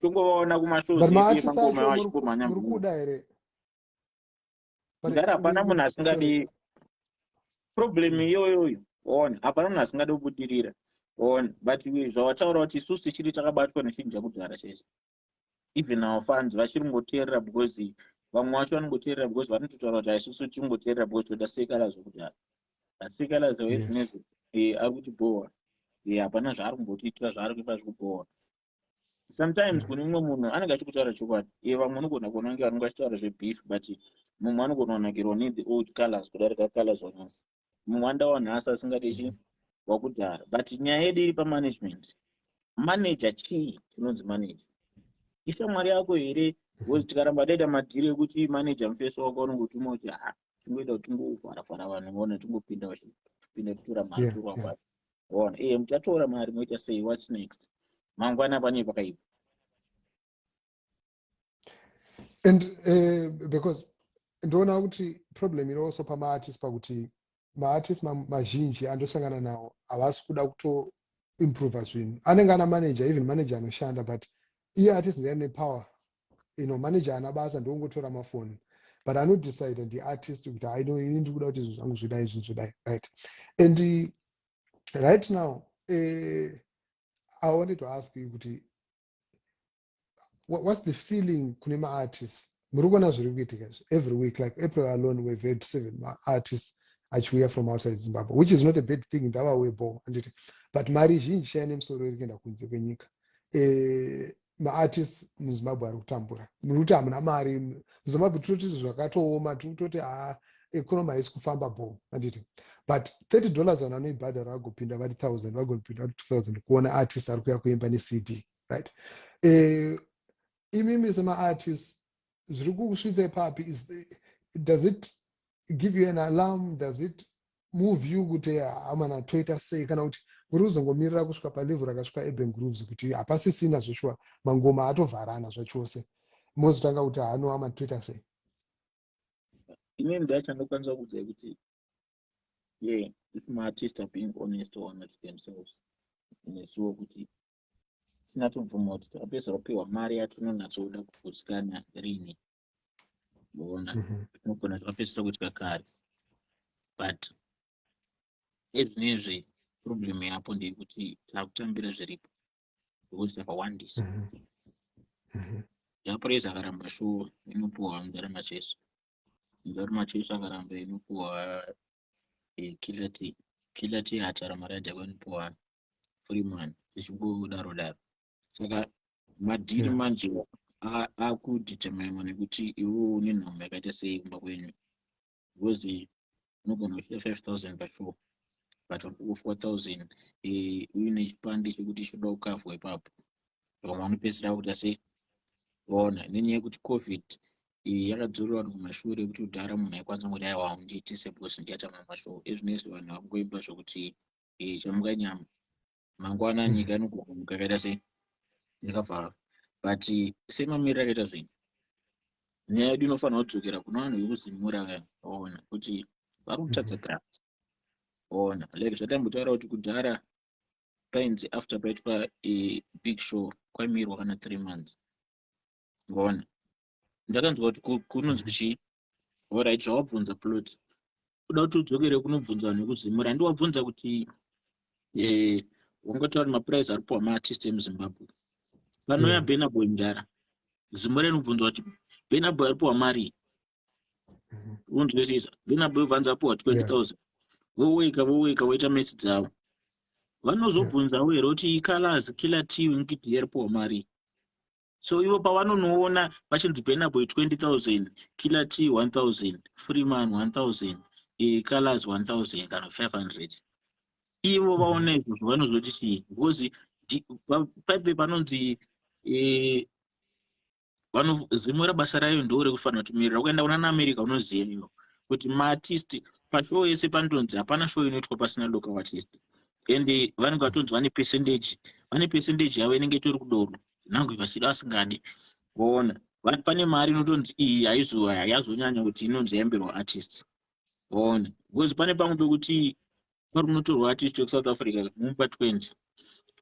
[SPEAKER 2] tongovaona kumashows mangoma vachikomanya mudhara. Hapana munhu asingadi problem iyoyoyo, waona hapana munhu asingadi kubudirira, waona. But zvawataura kuti isusu tichiri takabatwa nechinhu chakudhara chese, even our fans vachiringoteerera because vamwe vacho vanongoteerera because vanototaura kuti isusu tiringoteerera because toda Seh Calaz wekudhara. Seh Calaz wezvinezvi ari kutibohwa, hapana zvaari kumbotiitira zvaari kuipa zvikubohwa. Sometimes kune mumwe munhu anenge achikutaura chokwadi, vamwe anogona kuona kunge vanenge vachitaura zvebeef, but mumwe anogona kunakirwa ne the old Calaz kudarika Calaz wanhasi, mumwe anoda wanhasi asingadi wakudhara. But nyaya yedu iri pamanagement. Manager chii chinonzi manager? Ishamwari yako here? Because tikaramba taita madhiri ekuti manager mufeso wako unongotuma kuti tingoita kuti tingofara vanhu vaona tingopinda kutora mari torwa, waona muchatora mari moita sei, what's next? Mangwana pane pakaipa.
[SPEAKER 3] And because ndoona kuti problem ino also pamaartist pakuti maartist mazhinji andosangana nawo havasi kuda kutoimprova zvinhu. Anenge ana manager, even manager anoshanda, but iye artist ndiye ane power, manager ana basa ndongotora mafoni, but anodecide ndiartist kuti ini ndikuda kuti zvinhu zvangu zvidai, right? And right now I wanted to ask you kuti what's the feeling kune maartists? Muri kuona zviri kuitika every week, like April alone we've had 7 artists achiuya from outside Zimbabwe, which is not a bad thing, ndavawebo anditi, but mari zhinji shaine musoro iri kuenda kunze kwenyika. Maartists muZimbabwe ari kutambura, muri kuti hamuna mari muZimbabwe, tinoti zvakatooma, tikutoti economy haisi kufamba bo anditi, but $30 vanhu vanoibhadhara vagopinda vari 1000 vagopinda vari 2000 kuona artist ari kuya kuimba neCD, right? Imimi semaartists zviri kukusvitsa papi? Does it give you an alarm? Does it move you kuti amana toita sei, kana kuti uri kuzongomirira kusvika palevhel rakasvika urban grooves kuti hapasisina zveshwa mangoma atovharana zvachose mozotanga kuti hanowa matoita sei.
[SPEAKER 2] Inini ndachandokwanisa kuudza kuti if maartists are being honest or not themselves nesuwo kuti tinatomvuma kuti takapedzera kupiwa mari yatinonatsoda kufudzikana rini bona tinogona takapedzera kuitwa kare but ezvinezvi problem yapo ndeyekuti takutambira zviripo ndokuti takawandisa japuraizi akaramba show inopuwa mudhara macheso mudhara macheso akaramba inopuwa kila t hatara mari yajakwa inopuwa freeman zvichingodaro daro saka madhiri manje akudeterminwa nekuti iwewo une nhamo yakaita sei kumba kwenyu because unogona kuchita 5,000 pashow but uri 4,000 uine chipande chekuti choda kukavhwa ipapo vamwe vanopedzisira kuti ase ona nenyaya yekuti covid yakadzorera vanhu kumashure kuti kudhara munhu aikwanisa kuti aiwa ndiitise bosi ndiatama mashow ezvinezvi vanhu vakungoimba zvokuti chamuka nyama mangwana nyika inogumuka yakaita sei yakavhara but semamiriro akaita zvinhu nyaya yedu inofanira kudzokera kuna vanhu vekuzimura ona kuti vari kutadza graft ona like zvatambotaura kuti kudhara painzi after paitwa big show kwaimirwa kana 3 months ona ndakanzwa kuti kunonzi kuchii alright zvawabvunza plot kuda kuti udzokere kunobvunza vanhu vekuzimura ndiwabvunza kuti wangotaura kuti mapuraizi aripowa maartist emuzimbabwe panouya Burna Boy mudhara zimura inobvunzwa kuti Burna Boy aripowa mari unzwisisa Burna Boy vanza apowa 20,000 voweka woita mesi dzavo vanozobvunzawo here kuti Calaz killer t wingidi aripowa mari so ivo pavanonoona vachinzi Burna Boy 20,000 killer t 1,000 freeman 1,000 Calaz 1,000 kana 500 ivo vaona izvozvo vanozoti chii because paipe panonzi zimura basa rayo ndore kufanira kutumirira ukaenda kuna America unoziva ivo kuti maartist pashow yese panonzi hapana show inoitwa pasina local artist and vanenge vatonzi vane percentage yavo inenge itori kudoro nangu vachida vasingadi kuona pane mari inotonzi iyi haizonyanya kuti inonzi yaimbirwa artist ona because pane pamwe pekuti pari kunotorwa artist wekusouth africa mupa 20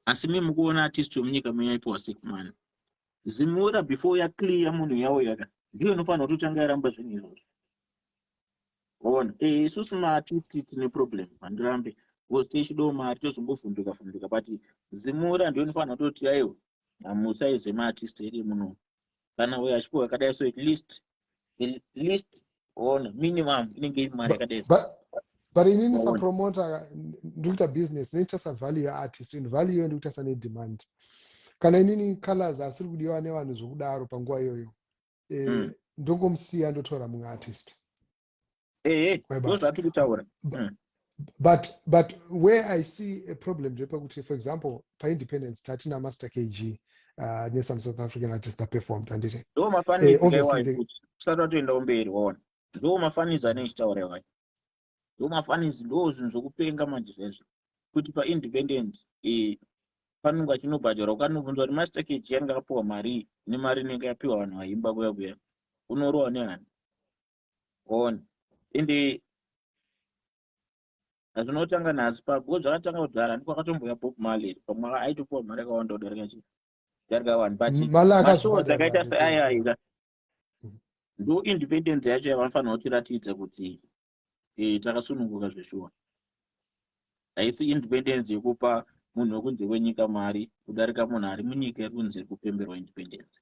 [SPEAKER 2] asi mimi mukuona artist wemunyika menyaipiwa 6 man zimura before yaclear munhu yawo yaka ndiyo inofanira kuti utanga yaramba zvinhu izvozvo ona isusu maartist tine problem handirambe because tichidawo mari tozombovhunduka but zimura ndiyo inofanira kutoti aiwa hamusaize maartist eri muno kana uye achipiwa yakadai so at least ona minimum inenge iri mari yakadai
[SPEAKER 3] but inini sapromota ndikuita business nekuita savalue yeartist and value iyo ndikuita sanedemand kana inini Calaz asiri kudiwa nevanhu zvokudaro panguva iyoyo ndongomusiya ndotora mumwe artist
[SPEAKER 2] ndozvatiri kutaura
[SPEAKER 3] but where I see a problem ndepekuti for example paindependence tatina Master KG nesome South African artists performed andite
[SPEAKER 2] ndo mafanidzo kaiwai kusati watoenda mberi waona ndo mafanidzo ane chitaura iwai ndo mafanidzo ndo zvinhu zvokupenga manje zvezvo kuti paindependence panonga achinobhadharwa ukanobvunzwa kuti Master KG yange akapiwa mari nemari inenge yapiwa vanhu vaimba kuya unorohwa nehani ona ende hazvinotanga nhasi pako zvakatanga kudhara ndiko akatomboya Bob Marley pamwe aitopiwa mari yakawanda kudarika vanhu but mashow dzakaita seayaika ndo independence yacho yavanofanira kutiratidza kuti takasununguka zveshuwa haisi independence yekupa munhu wekunze kwenyika mari kudarika munhu ari munyika iri kunze kupemberwa independence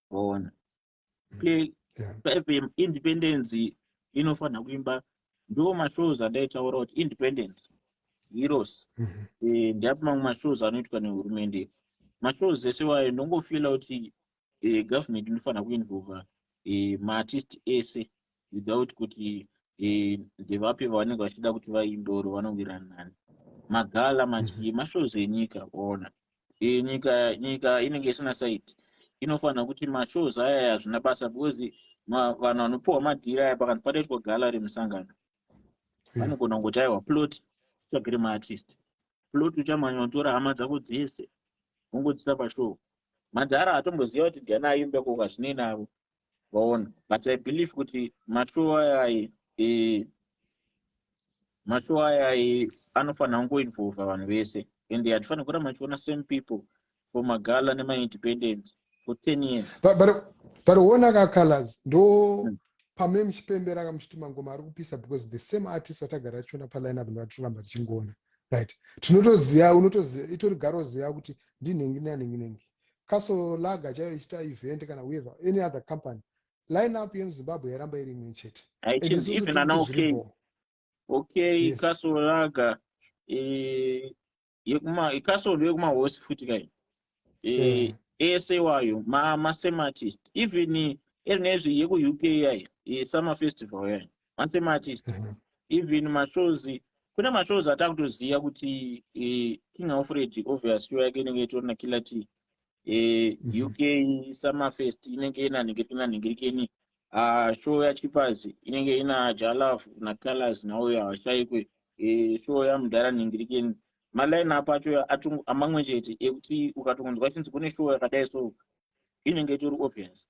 [SPEAKER 2] ona independence inofanira kuimba ndo mashows andaitaura kuti independence heroes ndiapo mamwe mashows anoitwa nehurumende mashows ese wayo ndongofila kuti government inofanira kuinvolva maartist ese without kuti ndevapi vavanenge vachida kuti vaimbewo vanowirana nani magala manje mashows enyika ona nyika inenge isina site inofanira kuti mashows aya hazvina basa because vanhu vanopiwa madhiri aya pakanzi padaitwa gala remusangano vanogona kungoti aiwa plot tsvagire maartist plot uchamhanya utora hama dzako dzese ungodzisa pashow. Madhara atomboziva kuti ndiani aimbe koka zvine navo vaona. But I believe kuti mashow aya anofanira kungoinvolva vanhu vese, and hatifanira kuramba tichiona same people for magala nema-independence for 10 years.
[SPEAKER 3] But uona kaCalaz ndo pame muchipembera kamuchituma ngoma ari kupisa because the same artist atagara tichiona palineup ndatoramba tichingoona, right? Tinotoziva, unotoziva, itori garo ziva kuti ndinhengi nanhengi. Kaso laga chaiyo ichita event kana whoever any other company, lineup yemuZimbabwe yaramba iri imwe chete.
[SPEAKER 2] Even ana okay,
[SPEAKER 3] Yes.
[SPEAKER 2] Kaso laga ikasolo yekumahosi futi kai ese wayo masame artist, even ezvinezvi yeku-UK yayi summer festival yayi masame artist. Even mashows, kuna mashows atakutoziva kuti King Alfred obvious show yake inenge itori na Killer T. UK summer fest inenge ina nhengerikeni. Show ya Chipazi inenge ina Jalaf na Calaz nauya washaikwe. Show ya Mudhara nhengerikeni. Maline-up acho amamwe chete ekuti ukatongonzwa chinzi kune show yakadai so inenge itori obvious.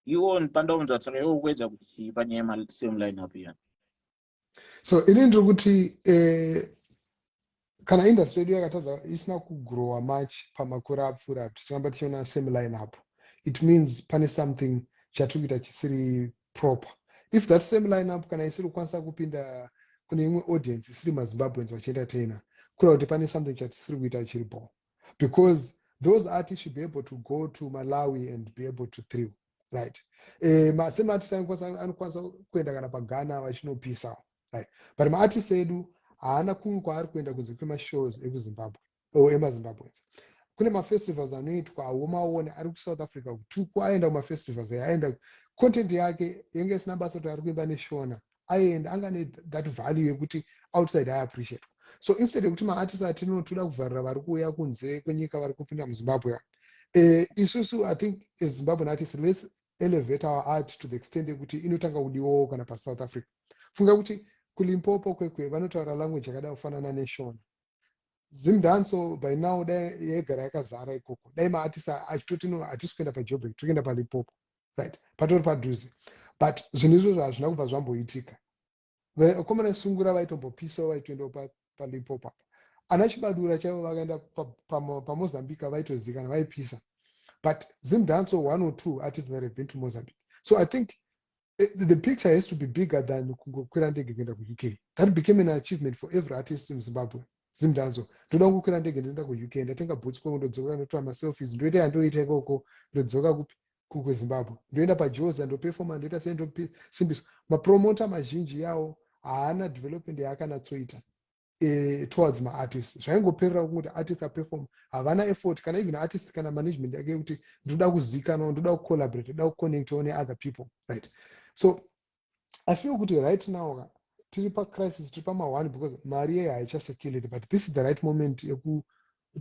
[SPEAKER 2] Iwo pandaunza saka iwo kuedza kuti panyaya same line-up ya.
[SPEAKER 3] So ini ndiri kuti kana industry yedu yakataza isina kugrowa much pamakore apfuura tichiramba tichiona same line-up, it means pane something chatiri kuita chisiri proper. If that same line-up kana isiri kukwanisa kupinda kune imwe audience isiri maZimbabweans vachientertaina, kura kuti pane something chatisiri kuita chiripo, because those artists should be able to go to Malawi and be able to thrive, right? Same artists anokwanisa kuenda kana paGhana vachinopisa, right? But maartists edu haana kumwe kwaari kuenda kunze kwemashows ekuZimbabwe emaZimbabweans. Kune mafestivals anoitwa aumaone ari kuSouth Africa kutuku, aenda kumafestivals aenda content yake yenge isina basa kuti ari kuimba neshona, aenda angane that value yekuti outside I appreciate. So instead yekuti maartists atinotoda kuvharira vari kuuya kunze kwenyika vari kupinda muZimbabwe, isusu I think as Zimbabwean artists let's elevate our art to the extent yekuti inotanga kudiwawo kana paSouth Africa. Funga kuti kuLimpopo kwekwe vanotaura language yakada kufanana neshona. Zimdancehall by now dai yegara yakazara ikoko. Dai maartists achitoti no hatisi kuenda paJoburg, tiri kuenda paLimpopo, right? Patori padhuze. But zvinhu izvozvo hazvina kubva zvamboitika. Vakomana sungura vaitombopisawo vaitoendawo paLimpopo. Ana Chibadura chaivo vakaenda paMozambique vaitozikanwa vaipisa. But Zimdancehall 1 or 2 artists that have been to Mozambique. So I think the picture has to be bigger than kungokwira ndege kuenda kuUK. That became an achievement for every artist in Zimbabwe. Zimdancehall ndoda kungokwira ndege ndoenda kuUK, ndatenga boots kwangu ndodzoka ndotora maselfies, ndoita yandoita ikoko, ndodzoka kuZimbabwe, ndoenda paJoza ndoperforma, ndoita sei ndosimbisa. Mapromota mazhinji yawo haana development yakanatsoita towards maartists. Zvaingoperera kuti artists aperform, havana effort kana even artist kana management yake kuti ndoda kuzikanwa, ndoda kucollaborate, ndoda kuconnect with other people, right? So I feel kuti right now tiri pacrisis, tiri pama1 because mari yeyo haichasecurity, but this is the right moment yekuti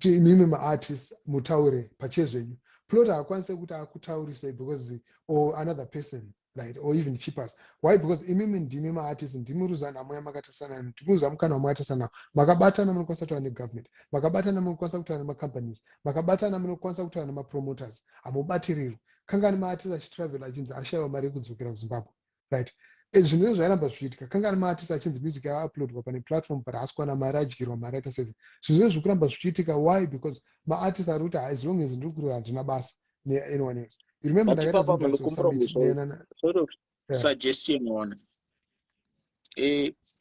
[SPEAKER 3] imimi maartists mutaure pachezvenyu. Plot haakwanise kuti akutaurise because or another person, right? Or even cheapers. Why? Because imimi ndimi maartists, ndimi ruzana moya makatasana, ndimi ruzamukana makatasana, makabatana munokwanisa kutaura negovernment, makabatana munokwanisa kutaura nemacompanies, makabatana munokwanisa kutaura nemapromoters, hamubatiriro. Kangani maartists achitravel achinzi ashaiwa mari yekudzokera kuZimbabwe, right? Zvinhu izvo zvairamba zvichiitika. Kangani maartists achinzi music yauploadwa pane platform but haasi kuwana mari, adyirwa mari akaita sezvo. Zvinhu izvo zvikuramba zvichiitika. Why? Because maartists ari kuti as long as ndiri kurira handina basa ne-anyone else. You remember ndakaita Zimdancehall summit
[SPEAKER 2] sort of suggestion one.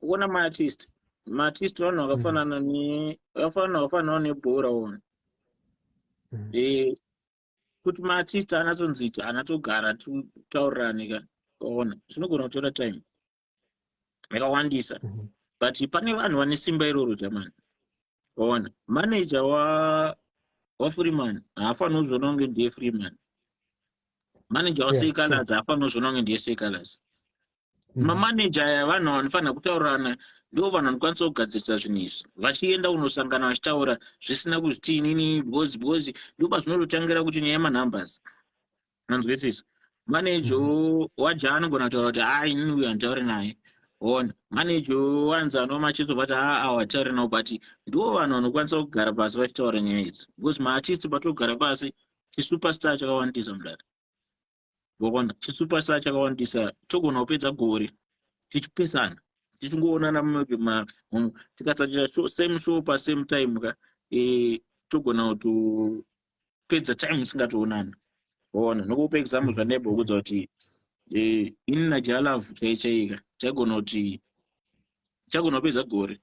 [SPEAKER 2] Una maartist vanhu vakafanana nebhora one. Kuti maartist anatonzita anatogara tutaurirane kana ona zvinogona kutora time yakawandisa, but pane vanhu vane simba iroro jamani. Ona manager wa Freeman haafanira kuzviona kunge ndiye Freeman, manager waSeh Calaz haafanira kuzviona kunge ndiye Seh Calaz. Mamanager aya vanhu vanofanira kutaurirana, ndivo vanhu vanokwanisa kugadzirisa zvinhu izvi, vachienda kunosangana vachitaura zvisina kuzviti inini because ndipo pazvinototangira kuti nyaya yemanumbers. Nanzwetesa manager waJaa anogona kutaura kuti inini uyu handitaure naye, on manager wanza anomachizobata awataura nawo but ndiwo vanhu vanokwanisa kugara pasi vachitaura nyaya idzi because maartist patogara pasi chisuperstar chakawandisa mudare waona chisuperstar chakawandisa togona kupedza gore tichipesana tichingoonana tikasatira same show pasame time ka togona kutopedza time isingatoonana waona nokupa example zvanebo kudza kuti ini naJalavu chaichaika chagona kuti chagona kupedza gore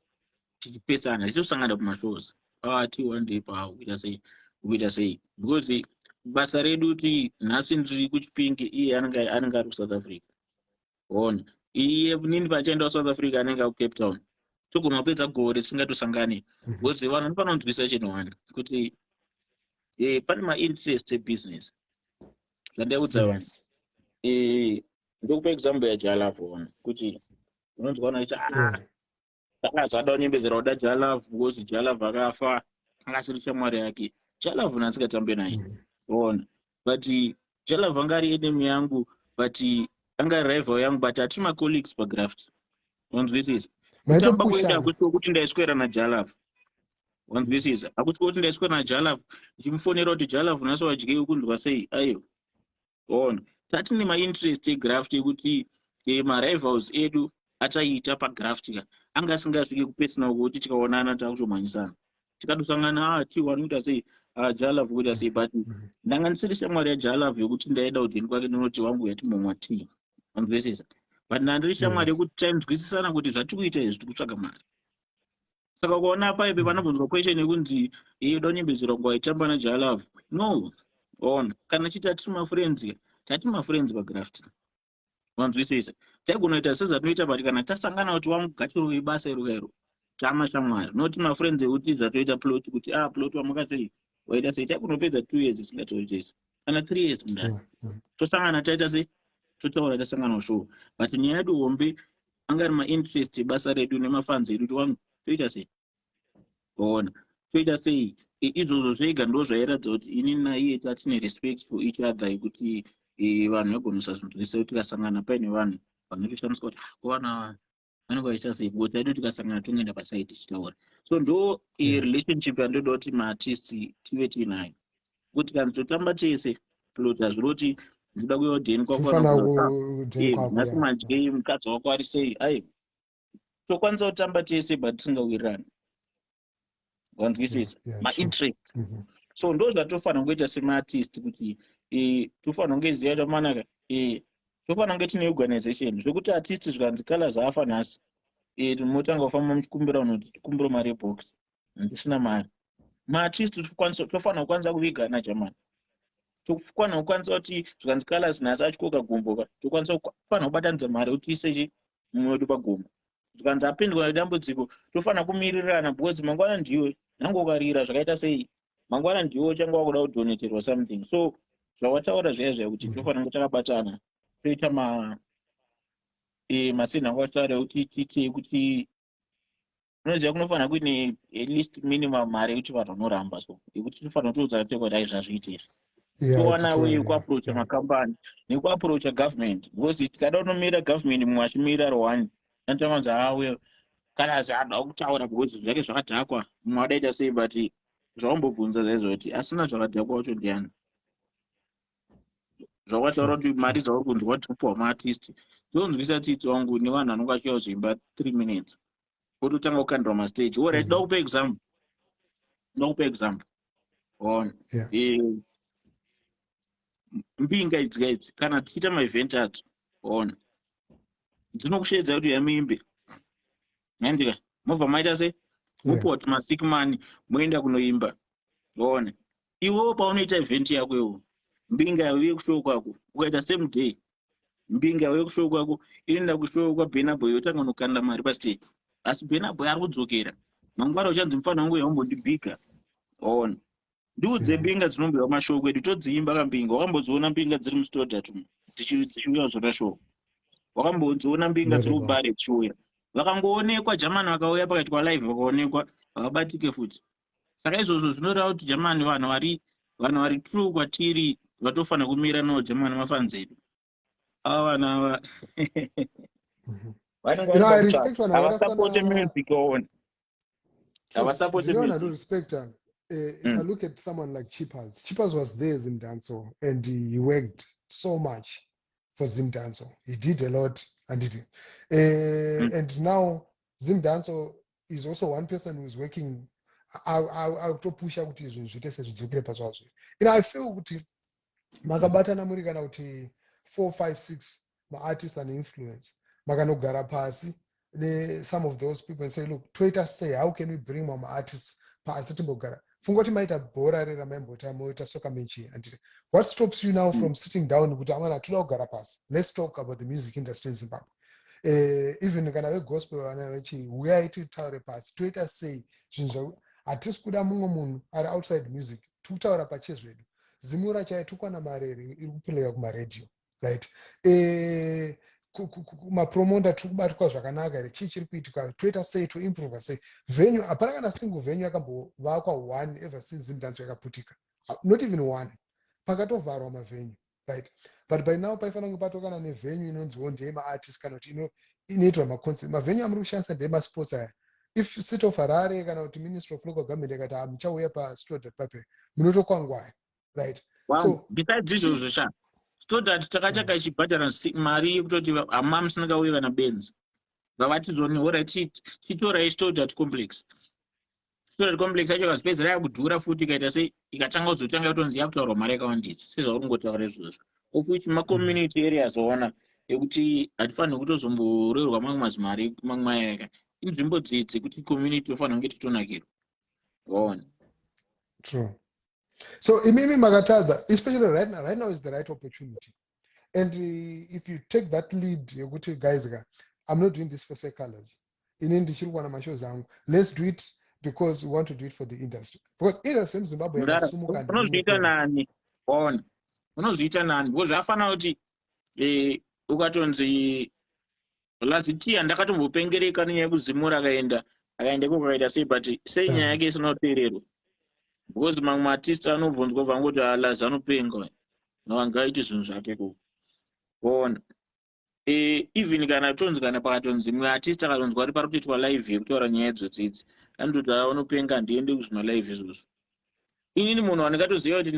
[SPEAKER 2] tichipesana tichosangana kumashows ati one day kuita sei because basa redu kuti nhasi ndiri kuchipingi iye anenge ari kuSouth Africa waona iye nini pachaenda kuSouth Africa anenge kuCape Town togona kupedza gore tisingatosangani because vanhu vanofanira kunzwisisa chinhu one kuti pane mainterest ebusiness zvandaudza vanhu ndokupa example yaJalavu ona kuti unonzwa vanhu vaiti akazada kunyembedzera kuda Jalavu because Jalavu akafa akasiri shamwari yake Jalavu nasingatambe naye waona but Jalavu anga ari enemy yangu but anga ari rival yangu but ati macolleagues pagraft wanzwisisa kutamba kuenda akuti kuti ndaiswera naJalavu wanzwisisa akuti kuti ndaiswera naJalavu ndichimufonera kuti Jalavu naso wadyei ukundwa sei ayo waona tati ne mainterest egraft ekuti marivals edu achaita pagraft ka anga asingasviki kupesana kuti tikaonana takutomhanyisana tikadosangana tiwanoita sei Jalavu kuita sei but ndanga ndisiri shamwari yaJalavu yokuti ndaida udhini kwake nonoti wangu yatimomwa tii wanzwisisa but ndandiri shamwari yekuti tainzwisisana kuti zvatikuita izvi tikutsvaga mari saka kuona paipe panobvunzwa question yekunzi donyembedzerwa nguva itamba naJalavu no waona kana chita tati mafriends pagraft wanzwisisa taigona kuita sezvatinoita but kana tasangana kuti wamugachirwa ibasa iro tamashamwari noti mafriends ekuti zvatoita plot kuti plot wamakasei waita sei taikunopedza 2 years isingatoitesi kana 3 years mudare tosangana taita sei totaura tasangana show but nyaya yedu hombe anga ari mainterest ebasa redu nemafans edu kuti wangu toita sei waona toita sei izvozvo zvega ndo zvairatidza kuti ini naiye tatine respect for each other yekuti vanhu vagona kusazvinzwisisa kuti tikasangana paine vanhu vanotoshamisa kuti kuvana vanenge vachiita sei kuti taido tikasangana tongoenda pasaidi tichitaura so ndo relationship yandoda kuti maartist tive tiinayo kuti kana totamba tese plot hazviroti ndoda kuuya udheni kwakonasi madyei mukadzi wako ari sei ai tokwanisa kutamba tese but tisingawirirani wanzwisisa mainterest so ndo zvatofanira kuita semaartist kuti tofanira kungeziva tamanaka tofanira kunge tine organization zvekuti artist zvikanzi Calaz afa nhasi tinotanga kufamba muchikumbira unoti tikumbiro mari yebox ndisina mari maartist tofanira kukwanisa kuvigana jamani tofanira kukwanisa kuti zvikanzi Calaz nhasi achikoka gombo tofanira kubatanidza mari kuti tiise mumwe wedu pagombo zvikanzi apindwa nedambudziko tofanira kumirirana because mangwana ndiwe nange ukarira zvakaita sei mangwana ndiwo changa wakuda kudonaterwa something so zvawataura zviya kuti tofanira kunge takabatana toita masina akataura kuti tiite kuti unoziva kunofanira kuine at least minimum mari yekuti vanhu vanoramba so yekuti tofanira kutoudza teko dai zvazviitira towana way kuapproacha makambani nekuapproacha government because tikada kunomira government mumwe achimira rwani anotamanza hawe Calaz haada kutaura because zvake zvakadhakwa mumwe adaita sei but zvawambobvunza zaizvo kuti asina zvakadhakwa wacho ndiani zvawataura kuti mari dzauri kunzwa tipuwa maartist tonzwisa titi wangu nevanhu vanonga vachia kuzvimba 3 minutes ototanga kukandira mastage alright ndakupa example on mbinga idzi kana tichiita maevent adzo ona ndinokushedza kuti yamuimbe nandika mobva maita se mupuwa kuti masick money moenda kunoimba ona iwewo paunoita event yako iwo mbinga yauye kushow kwako ukaita same day mbinga yauye kushow kwako inoenda kushow kwaBurna Boy yotanga nokanda mari pastage asi Burna Boy ari kudzokera mangwara uchanzi mufanira wangu yaumbondibhiga ona ndiudze mbinga dzinombiwa mashow kwedu todziimba kambinga wakambodziona mbinga dziri mustoda tumu dzichiuya zona show wakambodziona mbinga dziri kubare dzichiuya vakangoonekwa jamani vakauya pakati kwalive vakaonekwa vakabatike futi saka izvozvo zvinoreva kuti jamani vanhu vari true kwatiri vatofanira kumira nawo jamani mafans edu ava vana ava vanenge
[SPEAKER 3] You know,
[SPEAKER 2] vari
[SPEAKER 3] I
[SPEAKER 2] pakutsvaka
[SPEAKER 3] respect vanhu
[SPEAKER 2] havasapote
[SPEAKER 3] vakaita
[SPEAKER 2] music own havasapote
[SPEAKER 3] ndinoona
[SPEAKER 2] music.
[SPEAKER 3] respect if I look at someone like Chippers was there Zimdancehall and he worked so much for Zimdancehall. He did a lot and now Zimdancehall is also one person who is working. I to push out zvinhu zviite sezvidzokere pazvazvo. And I feel kuti makabatana muri kana kuti 4 5 6 artists and influence makanogara pasi some of those people and say, look, tSeh, how can we bring more artists pasi timbogara funga kuti maita bhora rera maimbota moita soka mechi and what stops you now from sitting down kuti amana toda kugara pasi, let's talk about the music industry in Zimbabwe. Even kana vegospel vana vechi uyai titaure pasi tSeh zvinhu hatisi kuda mumwe munhu ari outside music, tikutaura pachezvedu. Zimura chai tukwana marere iri kuplaya kumaredio, right? Mapromonda tikubatwa zvakanaka here, chii chiri kuitika, toita sei to improve sei. Venue hapana kana single venue yakambovakwa one ever since Zimdancehall yakaputika, not even one. Pakatovharwa mavenue, right? But by now paifanira kunge patokana nevenue inonziwo ndeyemaartist kana kuti inoitwa maconcert. Mavenue amuri kushandisa ndeyemasports aya. If City of Harare kana kuti Ministry of Local Government yakati muchauya pastodart pape munotokwangwaya, right?
[SPEAKER 2] So besides izvozvo sha stodart takachaka ichibhadhara mari yekutoti hama musingauye kana benzi vavatizoni alright chitorai stodart complex yacho kasipedzera yakudhura futi ikaita sei ikatanga kuzotanga kutonzi yakutaurwa mari yakawandisa sezvauri kungotaura izvozvo okuti macommunity areas oona ekuti hatifaniri kutozomborerwa mamwe mazimari mamwe ayaka inzvimbo dzekuti community tofanira kunge titonakirwa waona.
[SPEAKER 3] True. So imimi makatadza, especially right now is the right opportunity. And if you take that lead, yokuti guys, I'm not doing this for Seh Calaz. Let's do it because we want to do it for the industry. Because industry in Zimbabwe yakasumuka
[SPEAKER 2] unozviita nani waona unozviita nani because zvafanira kuti ukatonzi lazitia ndakatombopengereka nenyaya yekuzimura akaenda kwakaita sei but sei nyaya yake isinopererwa because mamwe maartist anobvunzwa vangoti alazi anopenga navangaiti zvinhu zvake kuona even kana tonzi kana pakatonzi mumwe artist akatonzwa kuti pari kutoitwa live yekutaura nyaya idzodzidzi anototi anopenga ndiende kuzvima live izvozvo. Inini munhu wandikatoziva kuti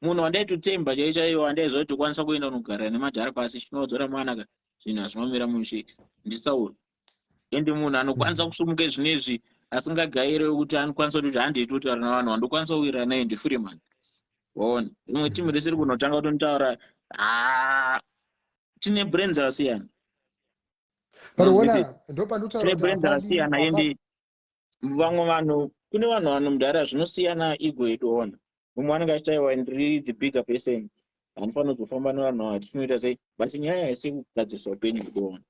[SPEAKER 2] munhu wandaitotemba chaichaiwo andaiziva kuti tokwanisa kuenda kunogara nemajara pasi chinodzora mwanaka zvinhu hazvimamira mushe nditsaura ende munhu anokwanisa kusumuka zvinezvi asingagaire kuti anokwanisa kuti handitotaura navanhu vandokwanisa kuwirira naye ndifreeman waona. Rimwe timu rese riri kunotanga kutonitaura tine brains akasiyana tine brains akasiyana ende vamwe vanhu kune vanhu vanomudhara zvinosiyana ego yedu ona mumwe anenge achitaiwa ndiri the bigger person handifana kuzofamba nevanhu ava tichinoita sei but nyaya haisi kugadzirisa upenyu hwedu ona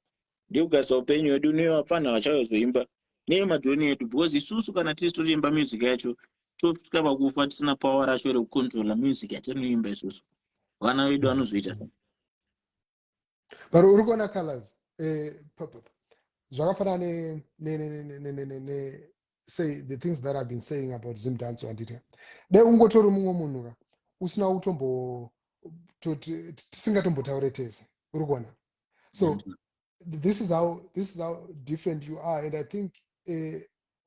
[SPEAKER 2] ndikugadzirisa upenyu hwedu nevafanha vachazoimba neyemadhoni edu because isusu kana tisi totoimba music yacho tosvika pakufa tisina power racho rekucontrola music yatinoimba isusu vana vedu vanozoita sei.
[SPEAKER 3] But uri kuona Calaz zvakafanana say the things that I've been saying about Zimdancehall andita dai ungotori mumwe munhu usina kutombo tisingatombotaure tese uri kuona. So this is how different you are, and I think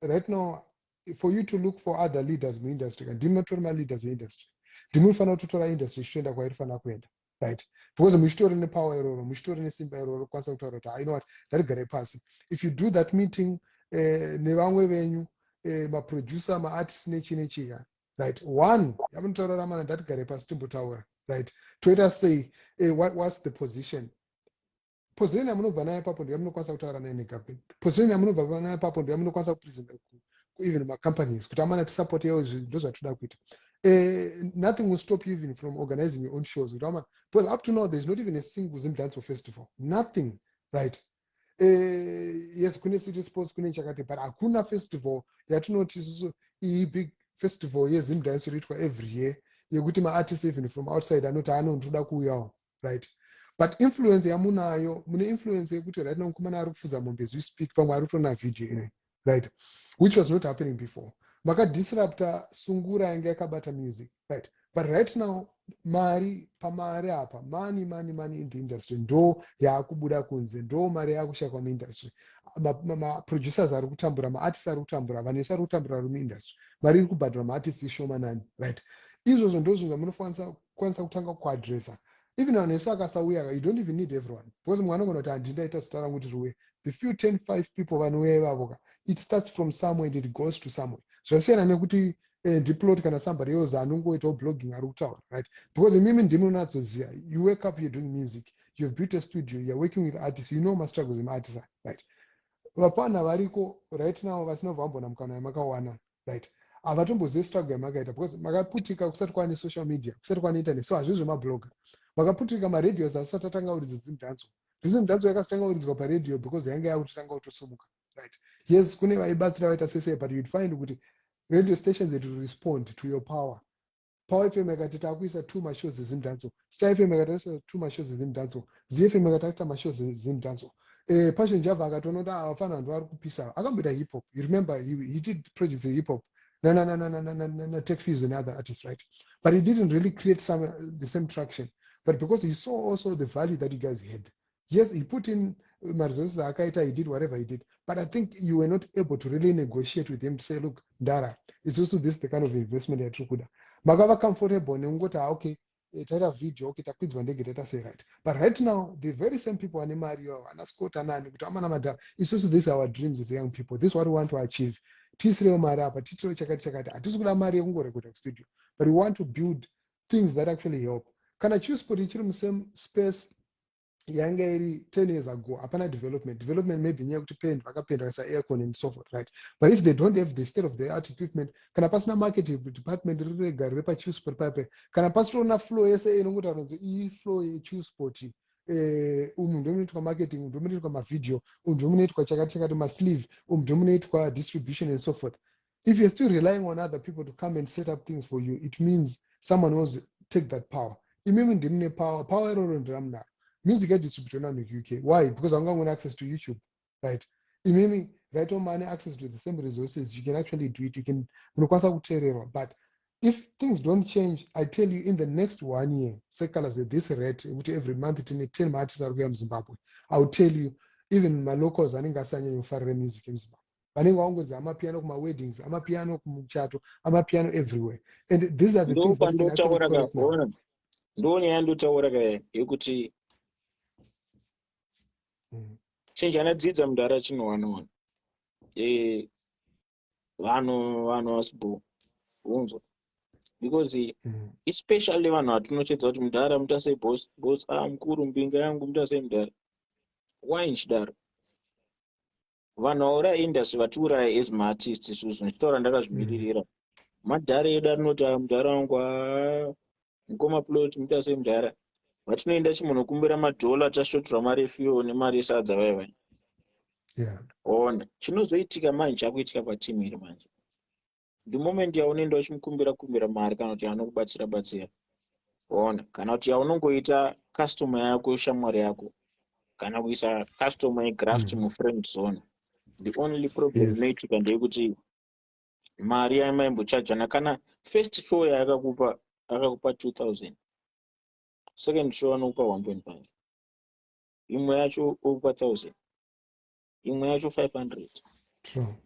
[SPEAKER 3] right now for you to look for other leaders in the industry and ndinotora leaders in the industry ndinofanira kutotora industry ichienda kwairifanira kuenda, right? Because muchitori nepower iroro muchitori nesimba iroro kwanisa kutaura kuti I know what ndatigare pasi. If you do that meeting nevamwe venyu maproducer maartist nechika, right, one yamunotaura ramana ndatigare pasi timbotaura, right, toita sei what's the position yamunobva nayo ipapo ndiyamunokwanisa kutaura naye negavheni. Position yamunobva nayo ipapo ndiyamunokwanisa kupresenta even macompanies kuti amana tisupport yewo ndo zvatoda kuita. Nothing will stop you even from organizing your own shows because up to now there's not even a single Zimdancehall festival, nothing, right? Yes, kune city sports kune chakati but hakuna festival yatinoti isusu iyi big festival yeZimdancehall inoitwa every year yekuti maartists even from outside anoti anondoda kuuyawo, right? But influence yamunayo mune influence yekuti right now mukomana ari kufuza mombe as we speak pamwe ari kutoona video ine, right, which was not happening before. Maka disrupta sungura yanga yakabata music, right? but right now mari pamari apa money in the industry ndo yakubuda kunze, ndo mari yakushakwa muindustry. Maproducers ari kutambura, maartists ari kutambura, vanhu ari kutambura vari muindustry, mari iri kubhadhira maartists ishomanani, right? Izvozvo ndo zvinhu zvamunokwanisa kutanga kuadressa. Even vanhu vese vakasauya, you don't even need everyone, because mwana anogona kuti handindaita zita rangu kuti riwe, the few 10-5 people vanouya ivavoka, it starts from somewhere and it goes to somewhere. Zvasiyana nekuti diplot kana somebody else anongoitawo blogging ari kutaura, right? Because imimi ndimi unatsoziva, you wake up, you're doing music, you've built a studio, you're working with artists, you know struggles emuartist, right? Vapana variko right now vasinovambona mukana yamakawana, right? Avatombozivi struggle yamakaita, because makaputika kusati kwane social media, kusati kwane internet, so hazvizvo mablogger. Makaputika maradios asati atanga kuridza Zimdancehall. Zimdancehall yakatanga kuridzwa paradio because yanga yakutanga kutosumuka, right? Yes, kune vaibatsira vaita tSeh, but you'd find kuti radio stations that will respond to your power. Power FM yakati takuisa 2 mashows eZimdancehall. Star FM yakati 2 mashows eZimdancehall. ZFM yakati mashows eZimdancehall. Passion Java akatoona kuti avafana vanhu vari kupisa. Akamboita hip hop. You remember he did projects in hip hop. Na Tech Fuse and other artists, right? But he didn't really create the same traction. But because he saw also the value that you guys had. Yes, he put in resources, he did whatever he did. But I think you were not able to really negotiate with him to say, look, Ndara, it's also this the kind of investment that you could. Magava comfortable, okay, a video, okay, say right. But right now, the very same people, it's also this our dreams as young people. This is what we want to achieve. Studio. But we want to build things that actually help. Can I choose put in the same space? Yanga 10 years ago, apana development maybe near to paint, aircon and so forth, right? But if they don't have the state of the art equipment, can a personal marketing department really choose per paper? Can a personal flow say flow choose sporty? Dominate marketing, dominate my video, dominate my sleeve, dominate distribution and so forth. If you're still relying on other people to come and set up things for you, it means someone else take that power. Imagine power or music get distributed in the UK. Why? Because I'm going to access to YouTube, right? Imagine right on money access to the same resources, you can actually do it. You can, but if things don't change, I tell you, in the next 1 year, Seh Calaz at this rate, every month, 10 artists are going to Zimbabwe. I will tell you, even my locals, I think I'm music in Zimbabwe. I'm a piano, my weddings, I'm a piano, I'm a piano everywhere. And these are the things that can actually correct now.
[SPEAKER 2] Ndoni yandotaura kaya yekuti chenjanadzidza mudhara chinowana vanhu vasibo unzwa because especially vanhu vatinochedza kuti mudhara mutasei boss mukuru mbinga yangu mutasei mudhara why nchidaro vanhu vaura industry vatiuraya as maartist isusu ndichitaura ndakazvimiririra madhara edu arinoti mudhara wangu mukoma plot mutasei mudhara vatinoenda chimunokumbira madhola tashotora mari efuel nemari esadza vaiva ona chinozoitika manje chakuitika patimu iri manje the moment yaunoenda uchimukumbira mari kana kuti anokubatsira ona kana kuti yaunongoita customer yako shamwari yako kana kuisa customer yegraft mufriend zone. The only problem inoitika ndeyekuti mari yamaimbochajana kana first show yaakakupa 2000, second show anokupa 1.5, imwe yacho okupa 1000, imwe yacho 500,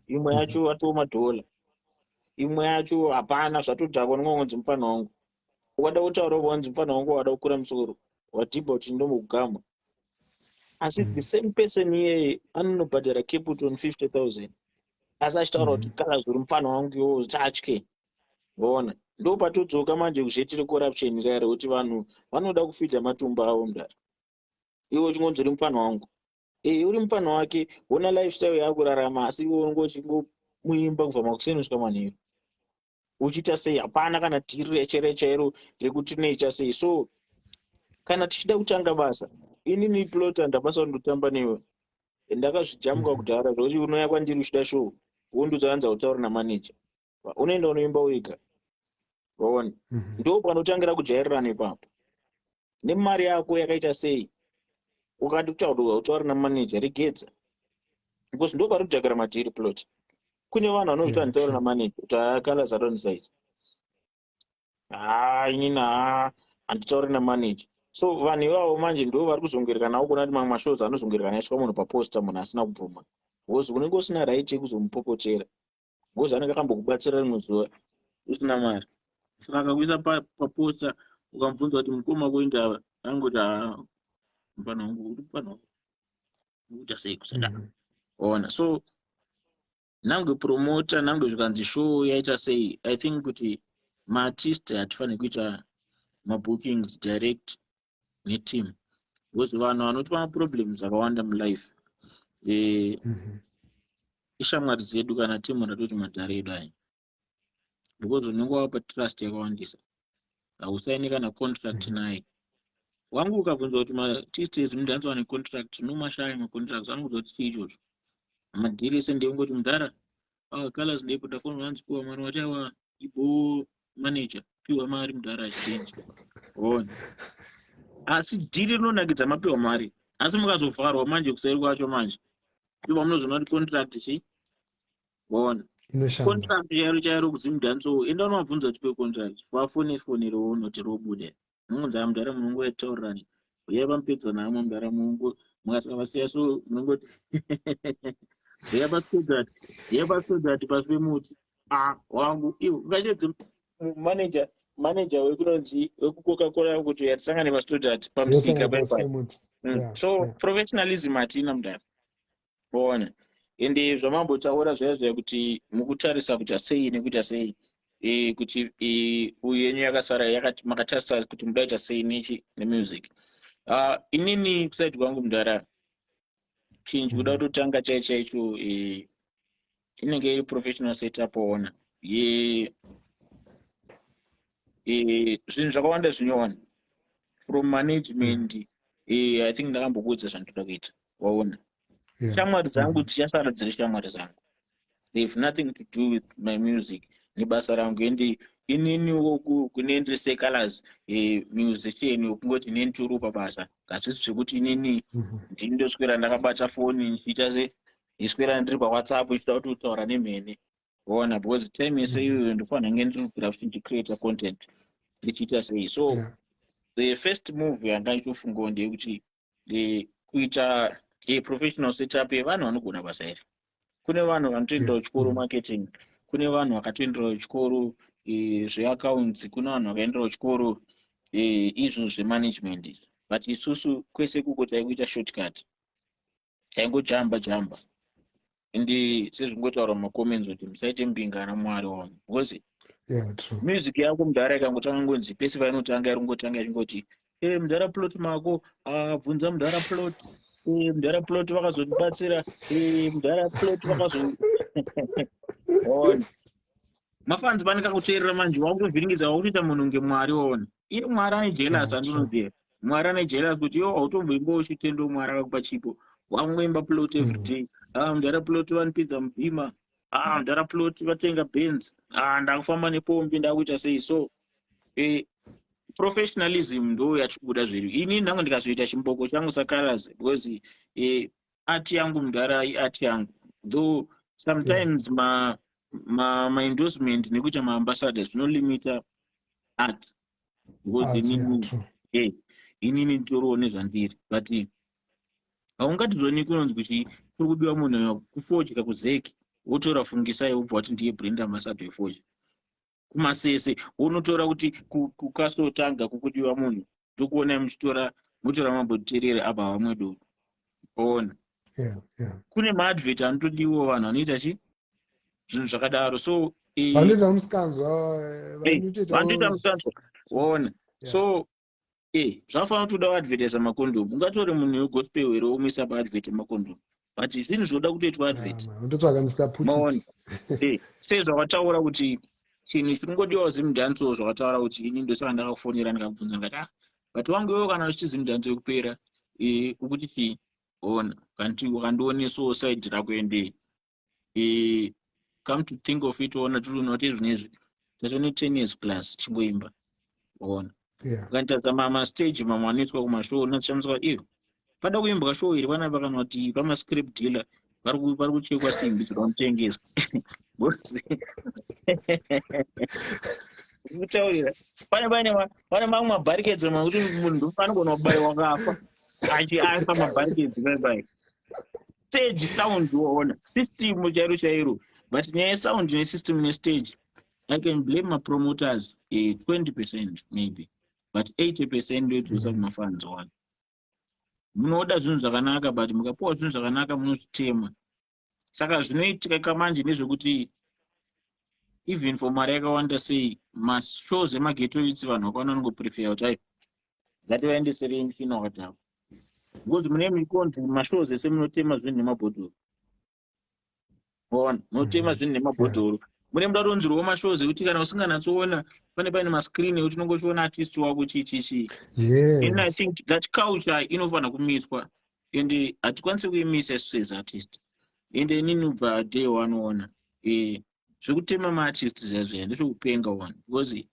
[SPEAKER 2] imwe yacho atoo madhola, imwe yacho hapana zvatodhakwa nongonzi mufana wangu ukada kutaura vanzi mufana wangu wada kukura musoro wadhibha kuti ndombogama asi the same person iyeye anonobhadhara capital 50,000 asi achitaura kuti Calaz uri mufana wangu iwo tatye vaona ndo patodzoka manje kuzvetire corruption rare kuti vanhu vanoda kufidha matumba avo mudhara iwe uchingonzi uri mufana wangu uri mufana wake wona lifestyle yakurarama asi iwe ungomuimba kubva makuseni kusvika manheru uchiita sei hapana kana dhiri recherechairo rekuti neita sei. So kana tichida kutanga basa inini plota ndabasa kundotamba newe ndakazvijamuka kudhara zvokuti unouya kwandiri uchida show wondudzaanza kutaura namanager unoenda unoimba wega vaona ndo panotangira kujairirana ipapo nemari yako yakaita sei ukati kutaura utaura namanager regedza because ndo pari kujagara madhiri plot kune vanhu vanozvita nditaura namanager kuti Calaz adonsize inini handitauri namanager. So vanhu ivavo manje ndo vari kuzongoereka nawo kuna kuti mamwe mashows anozongoereka naiswa munhu paposta munhu asina kubvuma, because unenge usina right yekuzomupopotera, because anenge akambokubatsira rimwe zuva usina mari. Saka akakuisa paposta ukamubvunza kuti mukoma kuenda angoti mufana wangu uri mufana wangu uita sei kusada ona. So nange promota nange zvikanzi show yaita sei, I think kuti maartist hatifaniri kuita mabookings direct neteam, because vanhu vanoti maproblems akawanda mulife ishamwari dzedu kana timu ratoti madhara edu aya, because unenge wapa trust yakawandisa, hausaini kana contract naye. Wangu ukabvunza kuti maartist eZimdancehall ane contract, nomashaya macontracts anobvunza kuti chii ichocho. Madhiri ese ndeyongoti mudhara Calaz ndipo ndafona wanzi piwa mari wati awa ibo manager piwa mari mudhara achichenji ona. Asi dhiri rinonakidza mapiwa mari, asi mukazovharwa manje kuseri kwacho manje ndipo munozoona kuti contract chi ona. Contract chairo kuZimdancehall enda unomabvunza kuti pe contract vafonefone rounoti robude munonzi mudhara munongoetaurirani uye pamupedza namo mudhara munongo mukasvika vasiya, so munongoti yepasodati pasi pemuti wangu iwo ukachedze manager wekunonzi wekucoca-cola kuti yatisangane pasodati pamusika paipai. So professionalism hatina mudhara ona. Ende zvamambotaura zvaya kuti mukutarisa kuita sei nekuita sei, kuti uyu yenyu yakasara makatarisa kuti mudaita sei nemusic. Inini kusaiti kwangu mudhara chinji kuda kutotanga chaicho inenge iri professional setup ona zvinhu zvakawanda zvinyowana from management. I think ndakambokuudza zvandoda kuita waona. Shamwari dzangu dzichasara dziri shamwari dzangu, they have nothing to do with my music nebasa rangu. Ende inini woku kunendi Seh Calaz musician wokungoti neni churu pabasa, kasisi zvekuti inini ndindoswera ndakabata foni ndichiita se iswera ndiri paWhatsApp ichida kuti utaura nemhene ona, because time yese iyoyo ndofanira kunge ndiri kugira kuti ndicreate content ndichiita sei. So the first move yanga ndichofunga ndeyekuti kuita professional setup yevanhu vanogona basa iri. Kune vanhu vanotoendawo chikoro marketing, kune vanhu vakatoendawo chikoro zveaccounts, kune vanhu vakaendawo chikoro izvo zvemanagement. But isusu kwese kuko taikuita shortcut, taingojamba ende sezvingotaura mumacomments kuti musaite mbingana mwari wangu, because music yako mudhara ikangotanga ngonzi pese painotanga iringotanga ichingoti mudhara plot mako bvunza mudhara plot, mudhara plot vakazotibatsira, mudhara plot vakazo ona. Mafanzi panika kuteerera manje wakutovhiringidza wakutoita munhu ngemwari ona. Iye mwari ane jealous, andinoziva mwari ane jealous kuti hautomboimba uchitendo mwari akakupa chipo, wangoimba plot every day. Mudhara plot vanipidza mubhima, mudhara plot vatenga Benz, ndakufamba nepombi ndakuita sei. So professionalism ndo yachibuda zviri. Ini ndangu ndikazoita chimboko changu saCalaz, because art yangu mudhara art yangu, though sometimes ma endorsement nekuita maambassadors zvinolimita art, because inini nditorowo nezvandiri. But haungatizoni kunonzi kuti kuri kudiwa munhu kufojera kuzeki wotora fungisai wobva kuti ndiye brand ambassador wefoja. Kumasese unotora kuti kukasotanga kukudiwa munhu ndokuona mutora mambotiterera apa vamwedu ona. Kune maadvert anotodiwa vanhu vanoita zvinhu zvakadaro. So
[SPEAKER 3] vanoita musikanzwa
[SPEAKER 2] ona. So zvafanira kutoda kuadvertisa makondomu. Ungatore munhu wegospel here womuisa paadvert makondomu, but zvinhu zvinoda kutoitwa advert maona. Sezvakataura kuti chinhu chingodiwa Zimdancehall, zvakataura kuti ini ndosaka ndakafonera ndikabvunza ndikati but wangu iwo kana uchiti Zimdancehall kupera ukuti chii ona, kanti wakandionesawo side rako ende come to think of it ona tiri zvinezvi tatone 10 years plus chimboimba ona. Ukantaza mastage mamwe anoitwa kumashow unachishamisa iyo pada kuimbwa show iri vanapa kana kuti pamascript dealer vari kuchekwa simbi dzinotengeswa kutaurira pane mamwe mabharikedzi makuti munhu anogona kubayiwa kafa achiafa mabharikedzi bye stage sound waona system chairo but nyaya sound nesystem nestage I can blame my promoters 20% maybe but 80% ndodzosa kumafans one munoda zvinhu zvakanaka but mukapuwa zvinhu zvakanaka munozvitema saka zvinoitika kamanje nezvekuti even for mari yakawanda sei mashows emageto itsi vanhu vakaona nongoprefer kuti ai ngativaendesere muchina wakadhako because mune mikonzi mashows ese munotema zvinhu nemabhodhoro ona munotema zvinhu nemabhodhoro mune mudaronzerwa mashows ekuti kana usinganatsoona paine mascreen ekuti unongochiona artist wako chichichi and I think that culture inofanira kumiswa and hatikwanisi kuimisa isu as artist and inini ubva day one ona zvekutema maartist zvazvaya ndezvekupenga one because